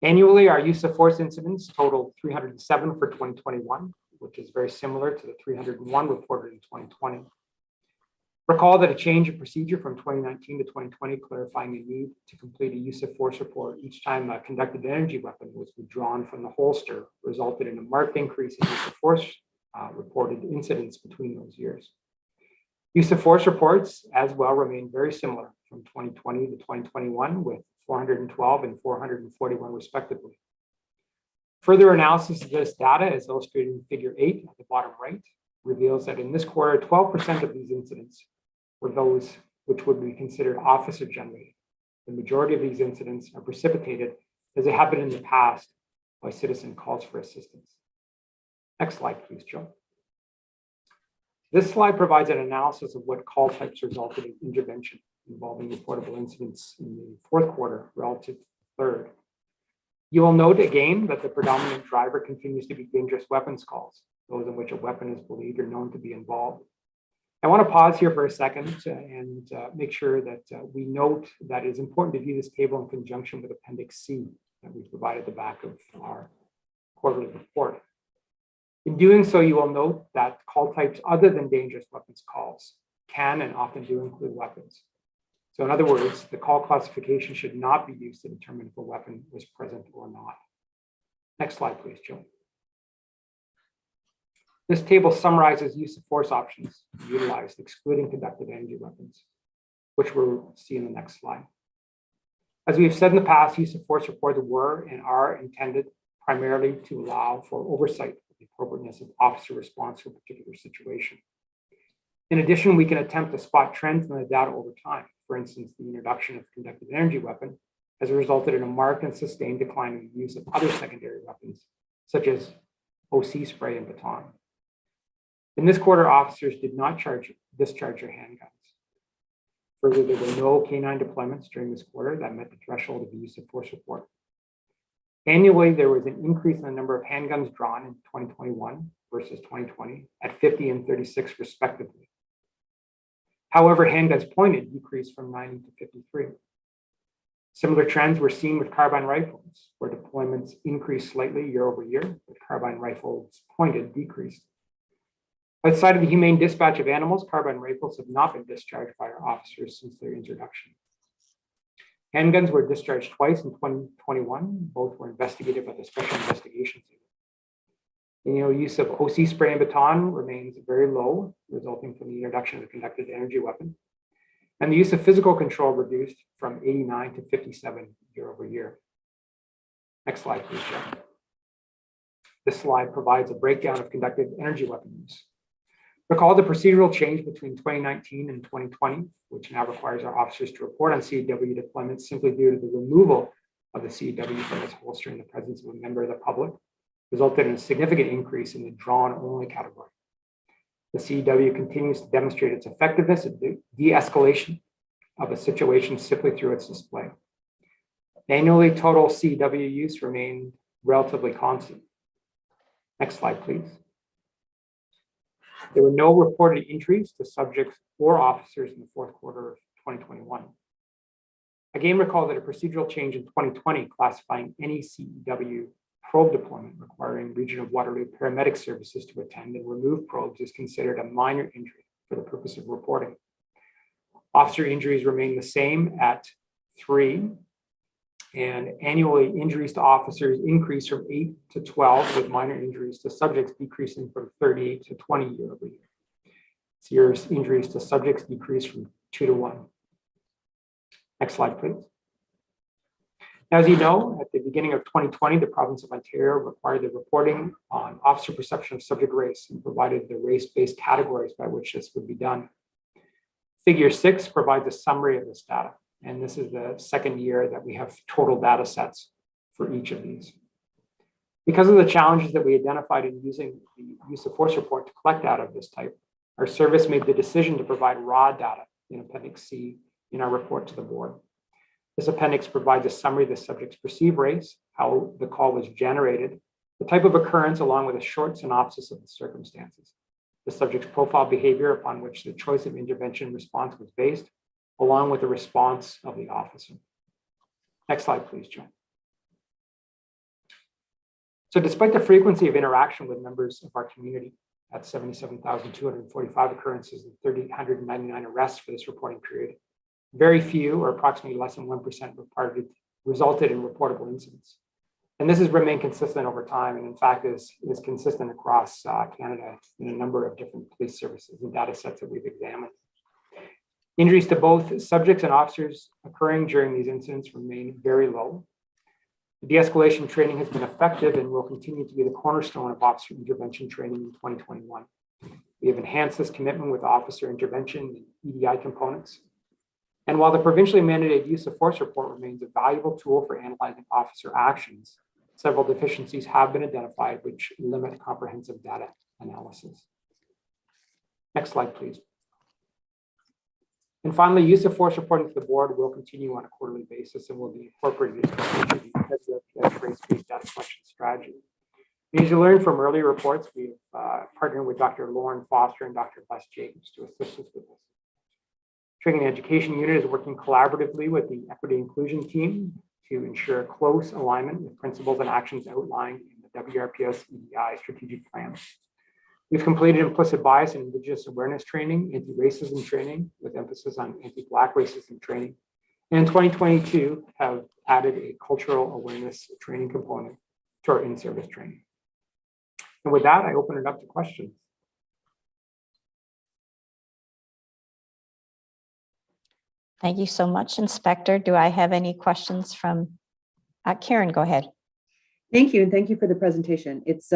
Annually, our use of force incidents totaled 307 for 2021, which is very similar to the 301 reported in 2020. Recall that a change in procedure from 2019 to 2020, clarifying the need to complete a use of force report each time a conducted energy weapon was withdrawn from the holster, resulted in a marked increase in use of force reported incidents between those years. Use of force reports as well remain very similar from 2020 to 2021, with 412 and 441 respectively. Further analysis of this data, as illustrated in Figure 8 at the bottom right, reveals that in this quarter, 12% of these incidents were those which would be considered officer generated. The majority of these incidents are precipitated, as they have been in the past, by citizen calls for assistance. Next slide, please, Joe. This slide provides an analysis of what call types resulted in intervention involving reportable incidents in the fourth quarter relative to the third. You will note again that the predominant driver continues to be dangerous weapons calls, those in which a weapon is believed or known to be involved. I want to pause here for a second and make sure that we note that it is important to view this table in conjunction with Appendix C that we provided at the back of our quarterly report. In doing so, you will note that call types other than dangerous weapons calls can and often do include weapons. So in other words, the call classification should not be used to determine if a weapon was present or not. Next slide, please, Joe. This table summarizes use of force options utilized, excluding conductive energy weapons, which we'll see in the next slide. As we have said in the past, use of force reports were and are intended primarily to allow for oversight of the appropriateness of officer response to a particular situation. In addition, we can attempt to spot trends in the data over time. For instance, the introduction of conductive energy weapon has resulted in a marked and sustained decline in the use of other secondary weapons, such as OC spray and baton. In this quarter, officers did not discharge their handguns. Further, there were no canine deployments during this quarter that met the threshold of the use of force report. Annually, there was an increase in the number of handguns drawn in 2021 versus 2020 at 50 and 36 respectively. However, handguns pointed decreased from 90 to 53. Similar trends were seen with carbine rifles, where deployments increased slightly year over year, but carbine rifles pointed decreased. Outside of the humane dispatch of animals, carbine rifles have not been discharged by our officers since their introduction. Handguns were discharged twice in 2021. Both were investigated by the Special Investigations Unit. Use of OC spray and baton remains very low, resulting from the introduction of the conductive energy weapon. And the use of physical control reduced from 89 to 57 year over year. Next slide, please, Jeff. This slide provides a breakdown of conductive energy weapon use. Recall the procedural change between 2019 and 2020, which now requires our officers to report on CEW deployments simply due to the removal of the CEW from its holster in the presence of a member of the public, resulted in a significant increase in the drawn-only category. The CEW continues to demonstrate its effectiveness at de-escalation of a situation simply through its display. Annually, total CEW use remained relatively constant. Next slide, please. There were no reported injuries to subjects or officers in the fourth quarter of 2021. Again, recall that a procedural change in 2020 classifying any CEW probe deployment requiring Region of Waterloo paramedic services to attend and remove probes is considered a minor injury for the purpose of reporting. Officer injuries remain the same at 3, and annually injuries to officers increase from 8 to 12, with minor injuries to subjects decreasing from 38 to 20 year over year. Serious injuries to subjects decrease from 2 to 1. Next slide, please. As you know, at the beginning of 2020, the province of Ontario required the reporting on officer perception of subject race and provided the race-based categories by which this would be done. Figure 6 provides a summary of this data, and this is the second year that we have total data sets for each of these. Because of the challenges that we identified in using the use of force report to collect data of this type, our service made the decision to provide raw data in Appendix C in our report to the board. This appendix provides a summary of the subject's perceived race, how the call was generated, the type of occurrence, along with a short synopsis of the circumstances, the subject's profile behavior upon which the choice of intervention response was based, along with the response of the officer. Next slide, please, John. So despite the frequency of interaction with members of our community at 77,245 occurrences and 3,199 arrests for this reporting period, very few, or approximately less than 1%, resulted in reportable incidents. And this has remained consistent over time, and in fact is consistent across Canada in a number of different police services and data sets that we've examined. Injuries to both subjects and officers occurring during these incidents remain very low. The de-escalation training has been effective and will continue to be the cornerstone of officer intervention training in 2021. We have enhanced this commitment with officer intervention and EDI components. And while the provincially mandated use of force report remains a valuable tool for analyzing officer actions, several deficiencies have been identified which limit comprehensive data analysis. Next slide, please. And finally, use of force reporting to the board will continue on a quarterly basis and will be incorporated into the race-based data collection strategy. As you learned from earlier reports, we have partnering with Dr. Lauren Foster and Dr. Les James to assist us with this. Training and Education Unit is working collaboratively with the Equity Inclusion team to ensure close alignment with principles and actions outlined in the WRPS EDI strategic plan. We've completed implicit bias and Indigenous awareness training, anti-racism training with emphasis on anti-Black racism training. And in 2022, have added a cultural awareness training component to our in-service training. And with that, I open it up to questions. Thank you so much, Inspector. Do I have any questions from Karen? Go ahead. Thank you, and thank you for the presentation. It's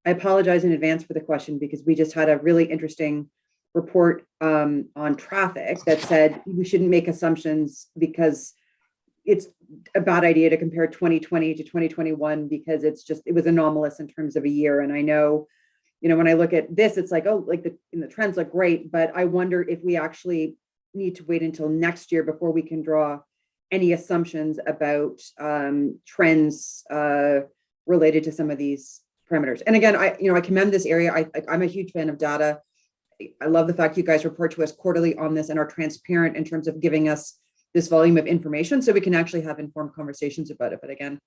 I apologize in advance for the question because we just had a really interesting report on traffic that said we shouldn't make assumptions because it's a bad idea to compare 2020 to 2021 because it was anomalous in terms of a year. And I know, when I look at this, it's like, oh, like the trends look great, but I wonder if we actually need to wait until next year before we can draw any assumptions about trends related to some of these parameters. And again, I commend this area. I'm a huge fan of data. I love the fact you guys report to us quarterly on this and are transparent in terms of giving us this volume of information so we can actually have informed conversations about it. But again,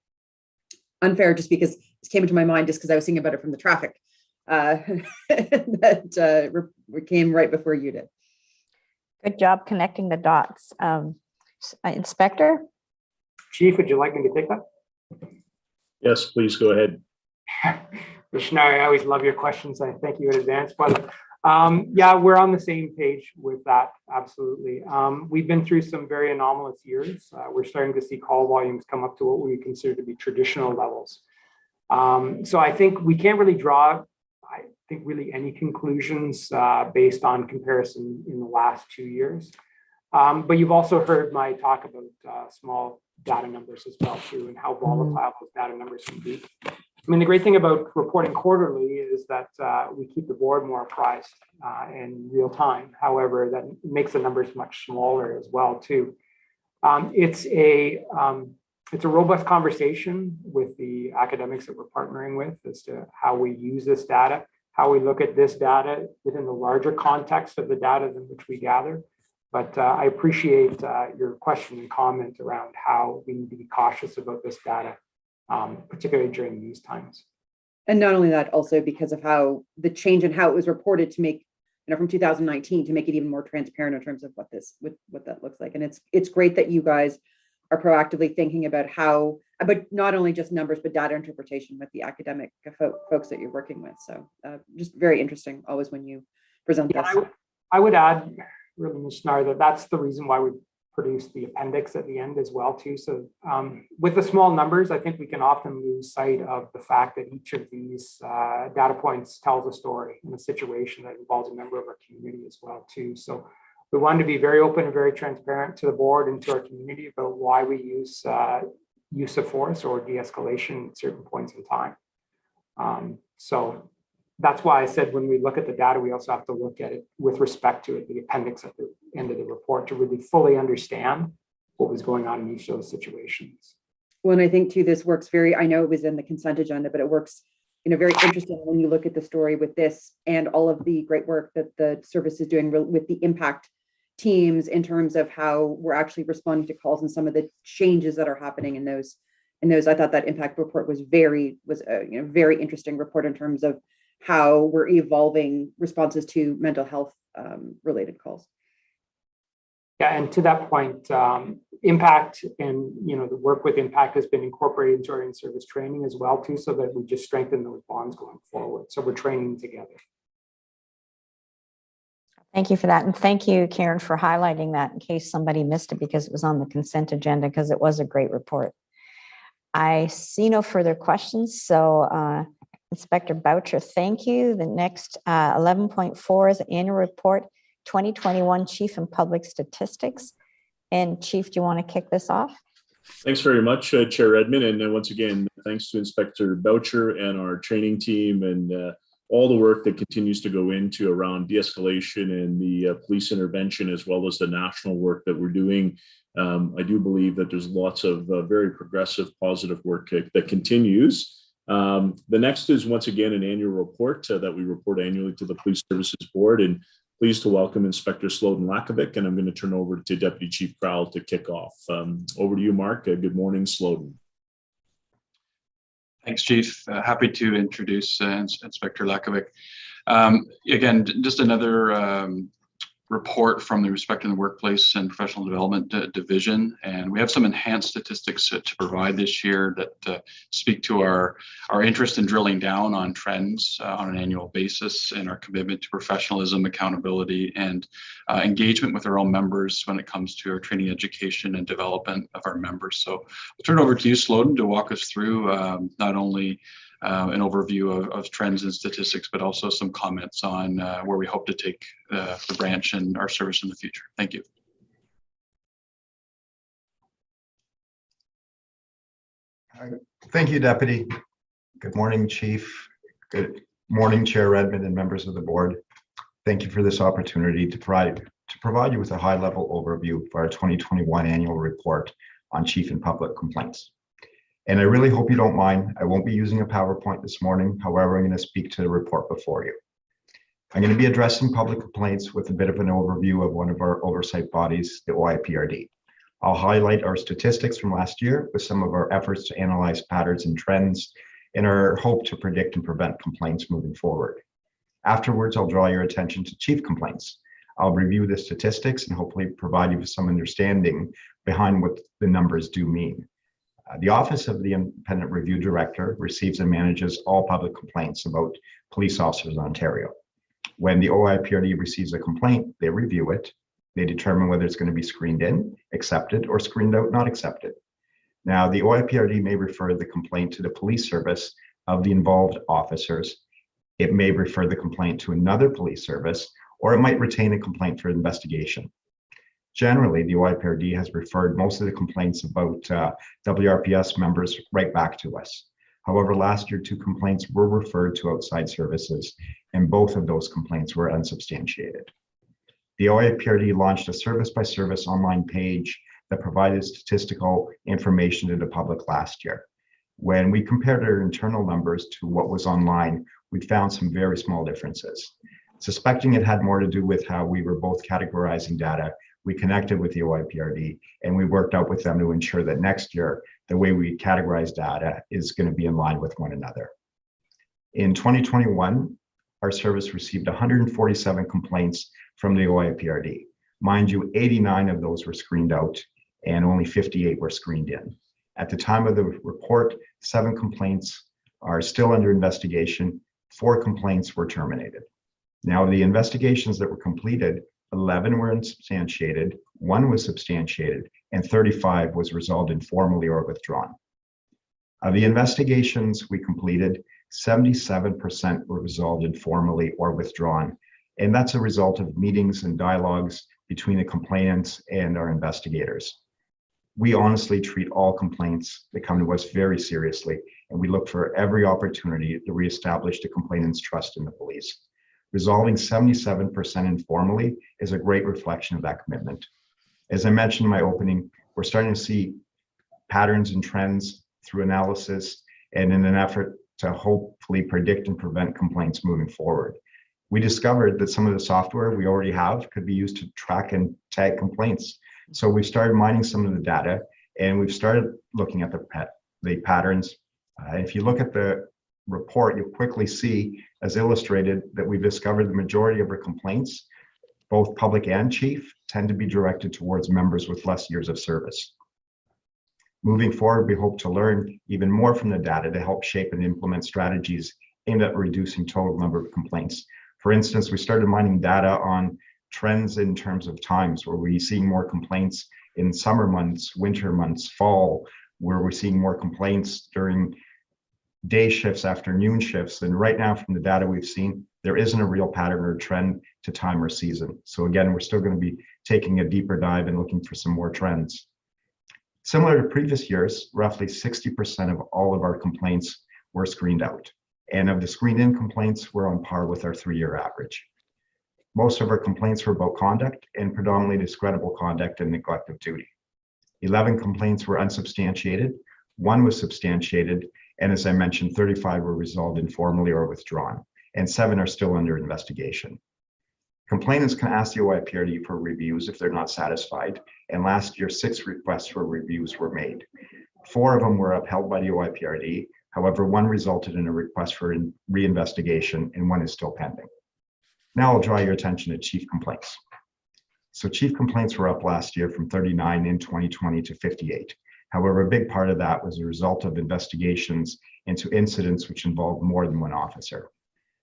unfair just because this came into my mind just because I was thinking about it from the traffic that came right before you did. Good job connecting the dots. Inspector? Chief, would you like me to take that? Yes, please go ahead. Commissioner, I always love your questions. I thank you in advance. But yeah, we're on the same page with that. Absolutely. We've been through some very anomalous years. We're starting to see call volumes come up to what we consider to be traditional levels. So I think we can't really draw, really any conclusions based on comparison in the last 2 years. But you've also heard my talk about small data numbers as well too, and how volatile those data numbers can be. I mean, the great thing about reporting quarterly is that we keep the board more apprised in real time. However, that makes the numbers much smaller as well too. It's a robust conversation with the academics that we're partnering with as to how we use this data, how we look at this data within the larger context of the data in which we gather. But I appreciate your question and comment around how we need to be cautious about this data, particularly during these times. And not only that, also because of how the change in how it was reported to make, from 2019 to make it even more transparent in terms of what that looks like. And it's great that you guys are proactively thinking about how, but not only just numbers, but data interpretation with the academic folks that you're working with. So just very interesting always when you present this. I would add, really, Ms. Schnarr, that's the reason why we produce the appendix at the end as well too. So with the small numbers, I think we can often lose sight of the fact that each of these data points tells a story in a situation that involves a member of our community as well too. So we wanted to be very open and very transparent to the board and to our community about why we use use of force or de-escalation at certain points in time. So that's why I said when we look at the data, we also have to look at it with respect to the appendix at the end of the report to really fully understand what was going on in each of those situations. Well, and I think too, this works I know it was in the consent agenda, but it works very interesting when you look at the story with this and all of the great work that the service is doing with the impact teams in terms of how we're actually responding to calls and some of the changes that are happening in those. I thought that impact report was very interesting report in terms of how we're evolving responses to mental health related calls. Yeah, and to that point, impact and the work with impact has been incorporated into our in-service training as well too, so that we just strengthen those bonds going forward. So we're training together. Thank you for that. And thank you, Karen, for highlighting that in case somebody missed it because it was on the consent agenda, because it was a great report. I see no further questions. So Inspector Boucher, thank you. The next 11.4 is annual report 2021 Chief and Public Statistics. And Chief, do you want to kick this off? Thanks very much, Chair Edmund. And once again, thanks to Inspector Boucher and our training team and all the work that continues to go into around de-escalation and the police intervention, as well as the national work that we're doing. I do believe that there's lots of very progressive, positive work that continues The next is once again an annual report that we report annually to the Police Services Board, and pleased to welcome Inspector Sloden Lakovic, and I'm going to turn over to Deputy Chief Crowell to kick off. Over to you, Mark. Good morning, Sloden. Thanks, Chief. Happy to introduce Inspector Lakovic. Again, just another report from the Respect in the Workplace and Professional Development Division. And we have some enhanced statistics to provide this year that speak to our interest in drilling down on trends on an annual basis and our commitment to professionalism, accountability, and engagement with our own members when it comes to our training, education, and development of our members. So I'll turn it over to you, Sloden, to walk us through not only an overview of trends and statistics, but also some comments on where we hope to take the branch and our service in the future. Thank you. Thank you, Deputy. Good morning, Chief. Good morning, Chair Redmond and members of the board. Thank you for this opportunity to provide you with a high-level overview for our 2021 annual report on chief and public complaints. And I really hope you don't mind. I won't be using a PowerPoint this morning. However, I'm going to speak to the report before you. I'm going to be addressing public complaints with a bit of an overview of one of our oversight bodies, the OIPRD. I'll highlight our statistics from last year with some of our efforts to analyze patterns and trends in our hope to predict and prevent complaints moving forward. Afterwards, I'll draw your attention to chief complaints. I'll review the statistics and hopefully provide you with some understanding behind what the numbers do mean. The Office of the Independent Review Director receives and manages all public complaints about police officers in Ontario. When the OIPRD receives a complaint, they review it. They determine whether it's going to be screened in, accepted, or screened out, not accepted. Now, the OIPRD may refer the complaint to the police service of the involved officers. It may refer the complaint to another police service, or it might retain a complaint for investigation. Generally, the OIPRD has referred most of the complaints about WRPS members right back to us. However, last year, 2 complaints were referred to outside services, and both of those complaints were unsubstantiated. The OIPRD launched a service-by-service online page that provided statistical information to the public last year. When we compared our internal numbers to what was online, we found some very small differences. Suspecting it had more to do with how we were both categorizing data, we connected with the OIPRD and we worked out with them to ensure that next year, the way we categorize data is going to be in line with one another. In 2021, our service received 147 complaints from the OIPRD. Mind you, 89 of those were screened out and only 58 were screened in. At the time of the report, 7 complaints are still under investigation. 4 complaints were terminated. Now, the investigations that were completed, 11 were unsubstantiated, 1 was substantiated, and 35 was resolved informally or withdrawn. Of the investigations we completed, 77% were resolved informally or withdrawn, and that's a result of meetings and dialogues between the complainants and our investigators. We honestly treat all complaints that come to us very seriously, and we look for every opportunity to reestablish the complainant's trust in the police. Resolving 77% informally is a great reflection of that commitment. As I mentioned in my opening, we're starting to see patterns and trends through analysis and in an effort to hopefully predict and prevent complaints moving forward. We discovered that some of the software we already have could be used to track and tag complaints. So we started mining some of the data and we've started looking at the patterns. If you look at the report, you'll quickly see, as illustrated, that we've discovered the majority of our complaints, both public and chief, tend to be directed towards members with less years of service. Moving forward, we hope to learn even more from the data to help shape and implement strategies aimed at reducing total number of complaints. For instance, we started mining data on trends in terms of times. Were we seeing more complaints in summer months, winter months, fall? Were we seeing more complaints during day shifts, afternoon shifts? And right now, from the data we've seen, there isn't a real pattern or trend to time or season. So again, we're still going to be taking a deeper dive and looking for some more trends. Similar to previous years, roughly 60% of all of our complaints were screened out. And of the screened in complaints, we're on par with our 3-year average. Most of our complaints were about conduct and predominantly discreditable conduct and neglect of duty. 11 complaints were unsubstantiated, 1 was substantiated, And as I mentioned, 35 were resolved informally or withdrawn, and 7 are still under investigation. Complainants can ask the OIPRD for reviews if they're not satisfied, and last year 6 requests for reviews were made. 4 of them were upheld by the OIPRD. However, 1 resulted in a request for reinvestigation, and 1 is still pending. Now I'll draw your attention to chief complaints. So chief complaints were up last year from 39 in 2020 to 58. However, a big part of that was a result of investigations into incidents which involved more than 1 officer.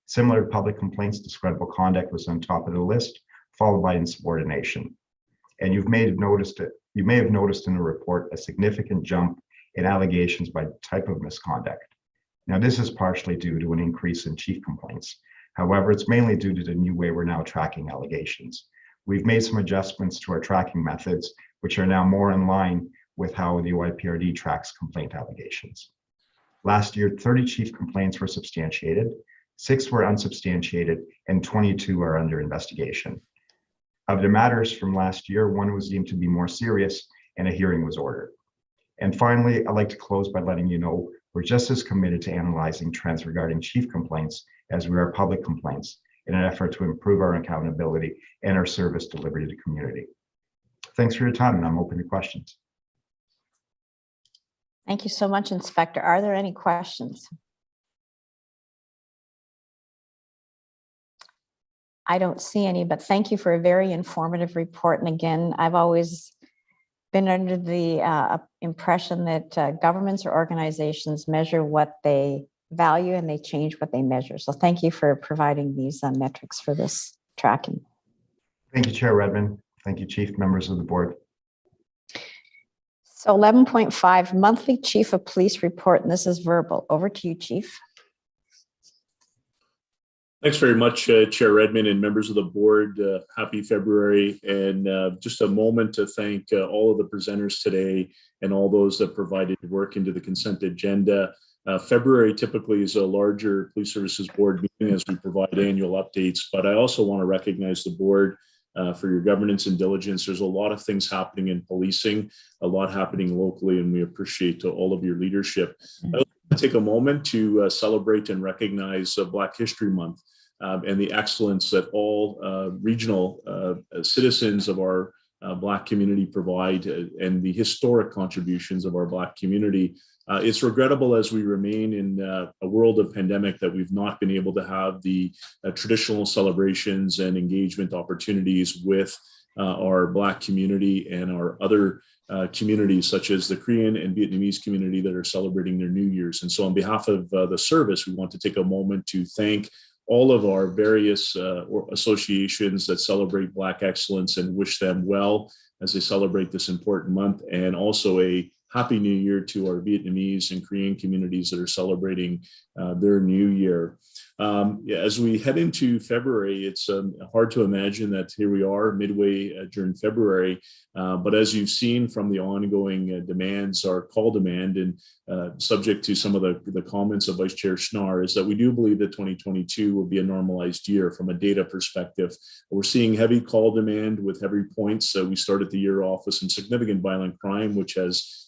Similar to public complaints, discreditable conduct was on top of the list, followed by insubordination. And you may have noticed in the report a significant jump in allegations by type of misconduct. Now, this is partially due to an increase in chief complaints. However, it's mainly due to the new way we're now tracking allegations. We've made some adjustments to our tracking methods, which are now more in line with how the OIPRD tracks complaint allegations. Last year, 30 chief complaints were substantiated, 6 were unsubstantiated, and 22 are under investigation. Of the matters from last year, 1 was deemed to be more serious and a hearing was ordered. And finally, I'd like to close by letting you know we're just as committed to analyzing trends regarding chief complaints as we are public complaints in an effort to improve our accountability and our service delivery to the community. Thanks for your time, and I'm open to questions. Thank you so much, Inspector. Are there any questions? I don't see any, but thank you for a very informative report. And again, I've always been under the impression that governments or organizations measure what they value and they change what they measure. So thank you for providing these metrics for this tracking. Thank you, Chair Redmond. Thank you, Chief, members of the board. So 11.5, monthly chief of police report, and this is verbal. Over to you, Chief. Thanks very much, Chair Redmond and members of the board. Happy February, and just a moment to thank all of the presenters today and all those that provided work into the consent agenda. February typically is a larger police services board meeting as we provide annual updates, but I also want to recognize the board for your governance and diligence. There's a lot of things happening in policing, a lot happening locally, and we appreciate all of your leadership. I want to take a moment to celebrate and recognize Black History Month and the excellence that all regional citizens of our Black community provide and the historic contributions of our Black community. It's regrettable as we remain in a world of pandemic that we've not been able to have the traditional celebrations and engagement opportunities with our Black community and our other communities such as the Korean and Vietnamese community that are celebrating their New Year's. And so on behalf of the service, we want to take a moment to thank all of our various associations that celebrate Black excellence and wish them well as they celebrate this important month, and also a Happy New Year to our Vietnamese and Korean communities that are celebrating their New Year. As we head into February, it's hard to imagine that here we are midway during February, but as you've seen from the ongoing demands, our call demand, and subject to some of the comments of Vice Chair Schnarr, is that we do believe that 2022 will be a normalized year from a data perspective. We're seeing heavy call demand with heavy points. We started the year off with some significant violent crime, which has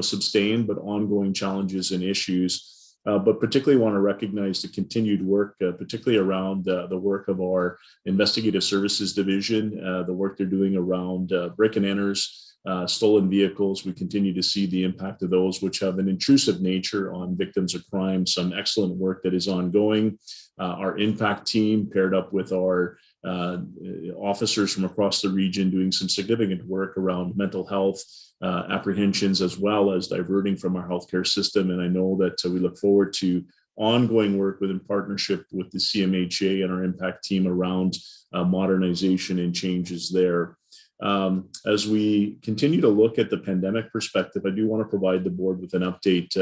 sustained but ongoing challenges and issues. But particularly want to recognize the continued work, particularly around the work of our investigative services division, the work they're doing around break and enters, stolen vehicles. We continue to see the impact of those, which have an intrusive nature on victims of crime. Some excellent work that is ongoing. Our impact team paired up with our officers from across the region doing some significant work around mental health apprehensions, as well as diverting from our healthcare system. And I know that we look forward to ongoing work in partnership with the CMHA and our impact team around modernization and changes there. As we continue to look at the pandemic perspective, I do want to provide the board with an update.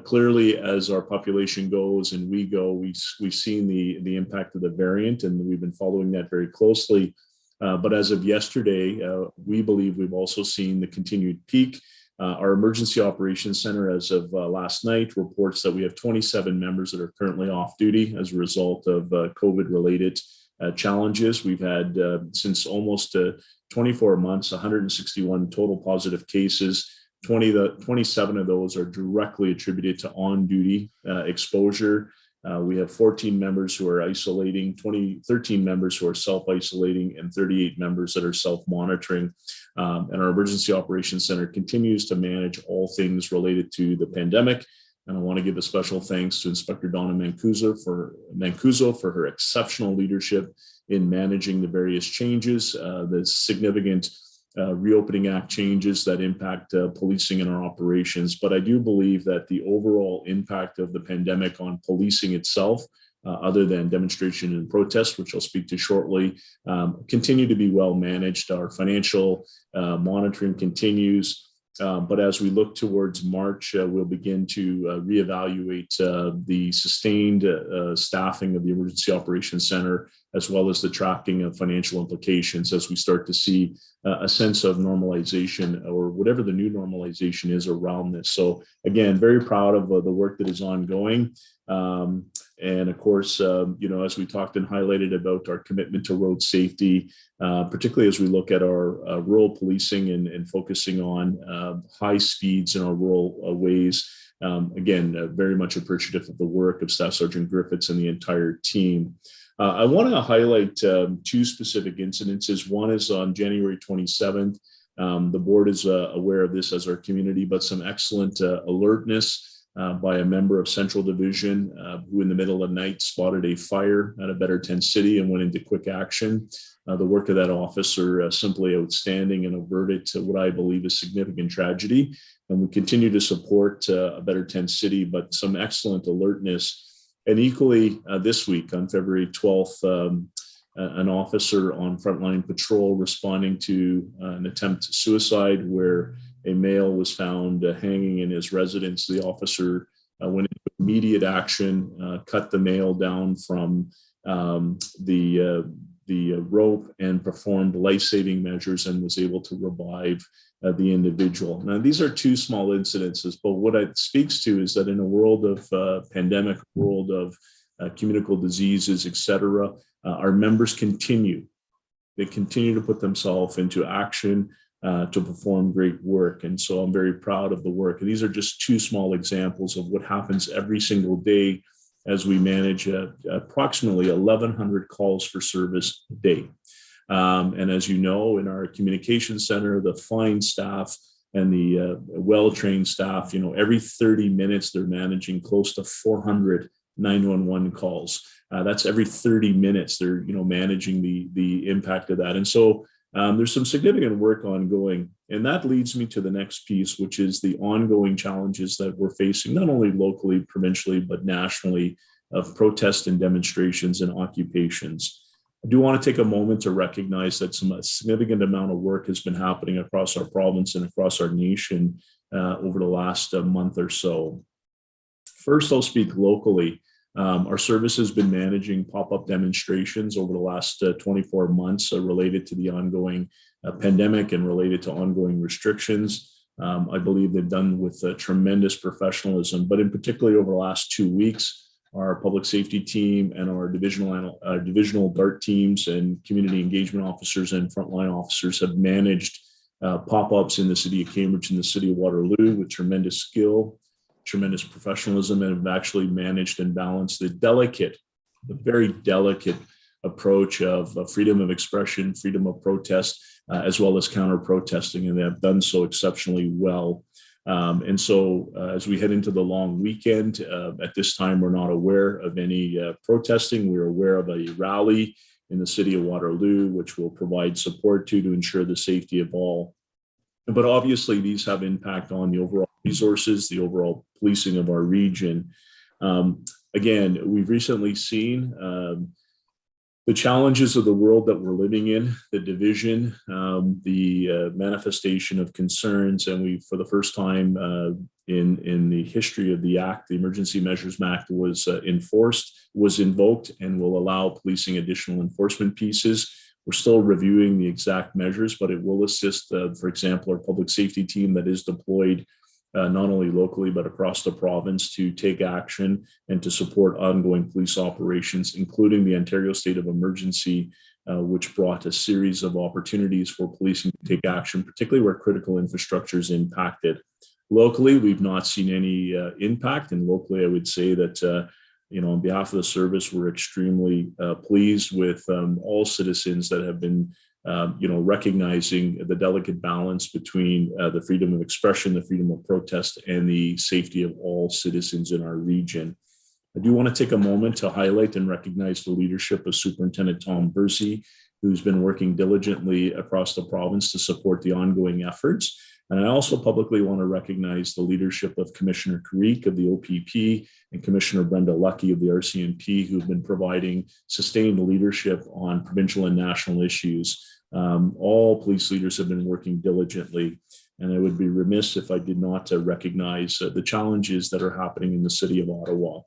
Clearly, as our population goes and we go, we've seen the impact of the variant, and we've been following that very closely. But as of yesterday, we believe we've also seen the continued peak. Our Emergency Operations Center, as of last night, reports that we have 27 members that are currently off duty as a result of COVID-related challenges. We've had, since almost 24 months, 161 total positive cases. 27 of those are directly attributed to on-duty exposure. We have 14 members who are isolating, 13 members who are self-isolating, and 38 members that are self-monitoring. And our Emergency Operations Center continues to manage all things related to the pandemic. And I want to give a special thanks to Inspector Donna Mancuso for her exceptional leadership in managing the various changes, the significant Reopening Act changes that impact policing and our operations. But I do believe that the overall impact of the pandemic on policing itself, other than demonstration and protest, which I'll speak to shortly, continue to be well managed. Our financial monitoring continues. But as we look towards March, we'll begin to reevaluate the sustained staffing of the Emergency Operations Center, as well as the tracking of financial implications as we start to see a sense of normalization, or whatever the new normalization is around this. So again, very proud of the work that is ongoing. And of course, as we talked and highlighted about our commitment to road safety, particularly as we look at our rural policing and focusing on high speeds in our rural ways. Again, very much appreciative of the work of Staff Sergeant Griffiths and the entire team. I want to highlight two specific incidences. One is on January 27th. The board is aware of this as our community, but some excellent alertness by a member of Central Division who in the middle of the night spotted a fire at a Better Tent City and went into quick action. The work of that officer simply outstanding and averted to what I believe is significant tragedy. And we continue to support a Better Tent City, but some excellent alertness. And equally this week on February 12th, an officer on frontline patrol responding to an attempt to suicide where a male was found hanging in his residence. The officer went into immediate action, cut the male down from the rope and performed life-saving measures and was able to revive the individual. Now, these are two small incidences, but what it speaks to is that in a world of pandemic, world of communicable diseases, et cetera, our members continue. They continue to put themselves into action to perform great work. And so I'm very proud of the work. And these are just two small examples of what happens every single day as we manage approximately 1,100 calls for service a day. And as you know, in our communication center, the fine staff and the well-trained staff, every 30 minutes, they're managing close to 400 911 calls. That's every 30 minutes they're, managing the impact of that. And so there's some significant work ongoing. And that leads me to the next piece, which is the ongoing challenges that we're facing, not only locally, provincially, but nationally, of protests and demonstrations and occupations. I do want to take a moment to recognize that a significant amount of work has been happening across our province and across our nation over the last month or so. First, I'll speak locally. Our service has been managing pop-up demonstrations over the last 24 months related to the ongoing pandemic and related to ongoing restrictions. I believe they've done with tremendous professionalism, but in particular over the last 2 weeks, our public safety team and our divisional DART teams and community engagement officers and frontline officers have managed pop-ups in the city of Cambridge and the city of Waterloo with tremendous skill, tremendous professionalism, and have actually managed and balanced the very delicate approach of freedom of expression, freedom of protest, as well as counter-protesting, and they have done so exceptionally well. And so as we head into the long weekend, at this time, we're not aware of any protesting. We're aware of a rally in the city of Waterloo, which will provide support to ensure the safety of all. But obviously, these have impact on the overall resources, the overall policing of our region. Again, we've recently seen the challenges of the world that we're living in, the division, the manifestation of concerns, and we, for the first time in the history of the Act, the Emergency Measures Act was invoked, and will allow policing additional enforcement pieces. We're still reviewing the exact measures, but it will assist, for example, our public safety team that is deployed not only locally, but across the province to take action and to support ongoing police operations, including the Ontario State of Emergency which brought a series of opportunities for policing to take action, particularly where critical infrastructure is impacted. Locally, we've not seen any impact, and locally, I would say that on behalf of the service, we're extremely pleased with all citizens that have been recognizing the delicate balance between the freedom of expression, the freedom of protest, and the safety of all citizens in our region. I do want to take a moment to highlight and recognize the leadership of Superintendent Tom Bursey, who's been working diligently across the province to support the ongoing efforts. And I also publicly want to recognize the leadership of Commissioner Karik of the OPP and Commissioner Brenda Lucky of the RCMP, who've been providing sustained leadership on provincial and national issues. All police leaders have been working diligently, and I would be remiss if I did not recognize the challenges that are happening in the city of Ottawa.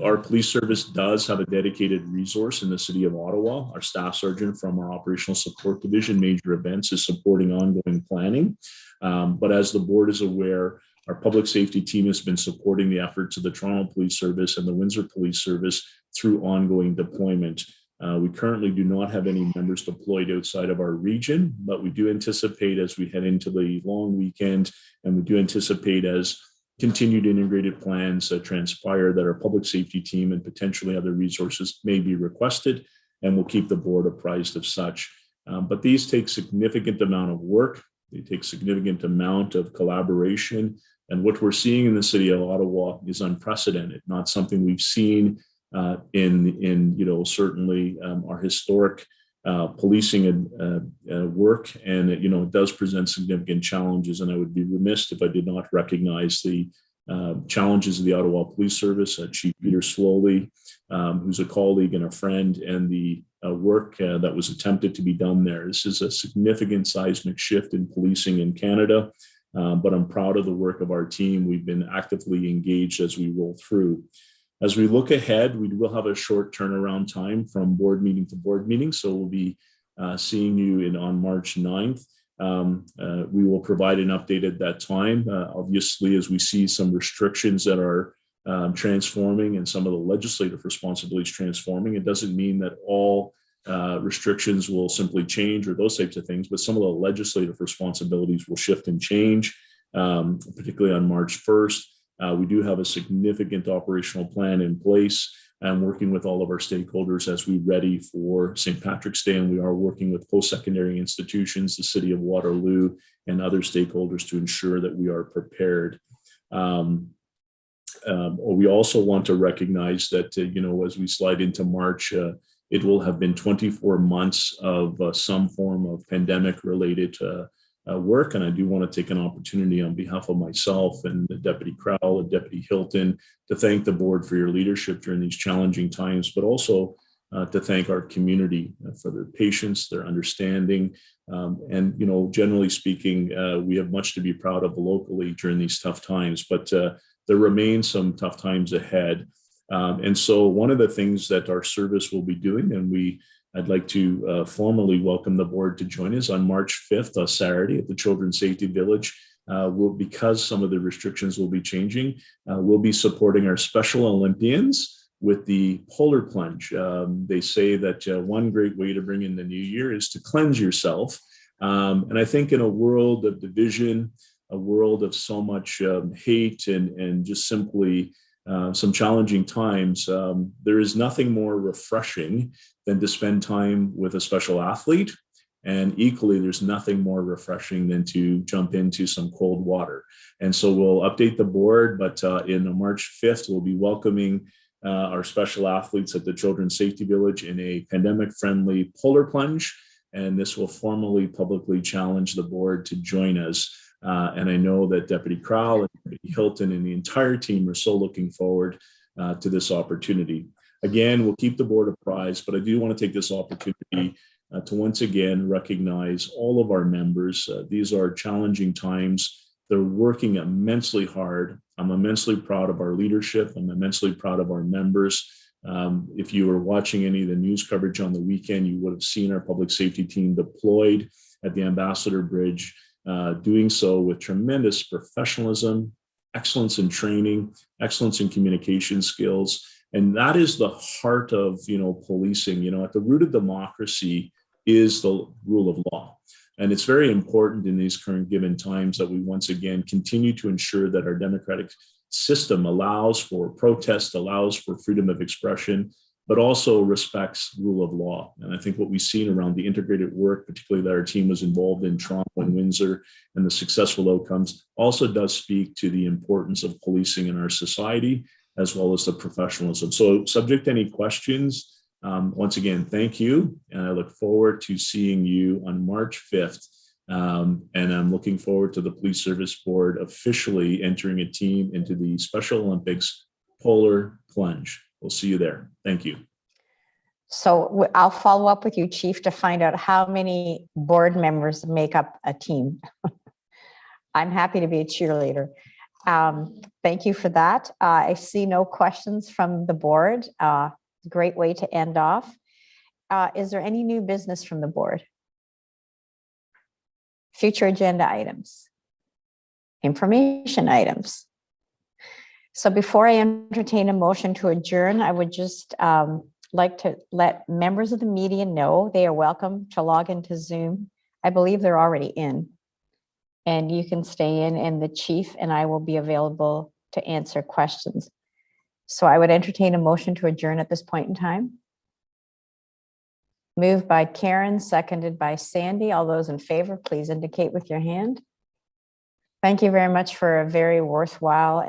Our police service does have a dedicated resource in the city of Ottawa. Our staff sergeant from our operational support division, major events, is supporting ongoing planning. But as the board is aware, our public safety team has been supporting the efforts of the Toronto Police Service and the Windsor Police Service through ongoing deployment. We currently do not have any members deployed outside of our region, but we do anticipate as we head into the long weekend, and we do anticipate as continued integrated plans transpire, that our public safety team and potentially other resources may be requested, and we'll keep the board apprised of such. But these take significant amount of work. They take significant amount of collaboration. And what we're seeing in the city of Ottawa is unprecedented, not something we've seen in certainly our historic policing and work, and it does present significant challenges. And I would be remiss if I did not recognize the challenges of the Ottawa Police Service, Chief Peter Slowly, who's a colleague and a friend, and the work that was attempted to be done there. This is a significant seismic shift in policing in Canada, but I'm proud of the work of our team. We've been actively engaged as we roll through. As we look ahead, we will have a short turnaround time from board meeting to board meeting. So we'll be seeing you on March 9th. We will provide an update at that time. Obviously, as we see some restrictions that are transforming and some of the legislative responsibilities transforming, it doesn't mean that all restrictions will simply change or those types of things, but some of the legislative responsibilities will shift and change, particularly on March 1st. We do have a significant operational plan in place and working with all of our stakeholders as we ready for St. Patrick's Day. And we are working with post-secondary institutions, the city of Waterloo, and other stakeholders to ensure that we are prepared. We also want to recognize that, as we slide into March, it will have been 24 months of some form of pandemic-related work. And I do want to take an opportunity on behalf of myself and the Deputy Crowell and Deputy Hilton to thank the board for your leadership during these challenging times, but also to thank our community for their patience, their understanding. And, generally speaking, we have much to be proud of locally during these tough times, but there remain some tough times ahead. And so one of the things that our service will be doing, and I'd like to formally welcome the board to join us on March 5th, a Saturday, at the Children's Safety Village. Because some of the restrictions will be changing, we'll be supporting our Special Olympians with the polar plunge. They say that one great way to bring in the new year is to cleanse yourself. And I think in a world of division, a world of so much hate and just simply some challenging times, there is nothing more refreshing than to spend time with a special athlete. And equally, there's nothing more refreshing than to jump into some cold water. And so we'll update the board, but in March 5th, we'll be welcoming our special athletes at the Children's Safety Village in a pandemic-friendly polar plunge. And this will formally publicly challenge the board to join us. And I know that Deputy Crowell and Deputy Hilton and the entire team are so looking forward to this opportunity. Again, we'll keep the board apprised, but I do want to take this opportunity to once again recognize all of our members. These are challenging times. They're working immensely hard. I'm immensely proud of our leadership. I'm immensely proud of our members. If you were watching any of the news coverage on the weekend, you would have seen our public safety team deployed at the Ambassador Bridge, doing so with tremendous professionalism, excellence in training, excellence in communication skills, And that is the heart of, policing. At the root of democracy is the rule of law. And it's very important in these current given times that we once again continue to ensure that our democratic system allows for protest, allows for freedom of expression, but also respects rule of law. And I think what we've seen around the integrated work, particularly that our team was involved in Toronto and Windsor, and the successful outcomes also does speak to the importance of policing in our society, as well as the professionalism. So subject to any questions, once again, thank you. And I look forward to seeing you on March 5th. And I'm looking forward to the Police Service Board officially entering a team into the Special Olympics Polar Plunge. We'll see you there. Thank you. So I'll follow up with you, Chief, to find out how many board members make up a team. I'm happy to be a cheerleader. Thank you for that. I see no questions from the board. Great way to end off. Is there any new business from the board? Future agenda items? Information items? So before I entertain a motion to adjourn, I would just like to let members of the media know they are welcome to log into Zoom. I believe they're already in. And you can stay in, and the chief and I will be available to answer questions. So I would entertain a motion to adjourn at this point in time. Moved by Karen, seconded by Sandy. All those in favor, please indicate with your hand. Thank you very much for a very worthwhile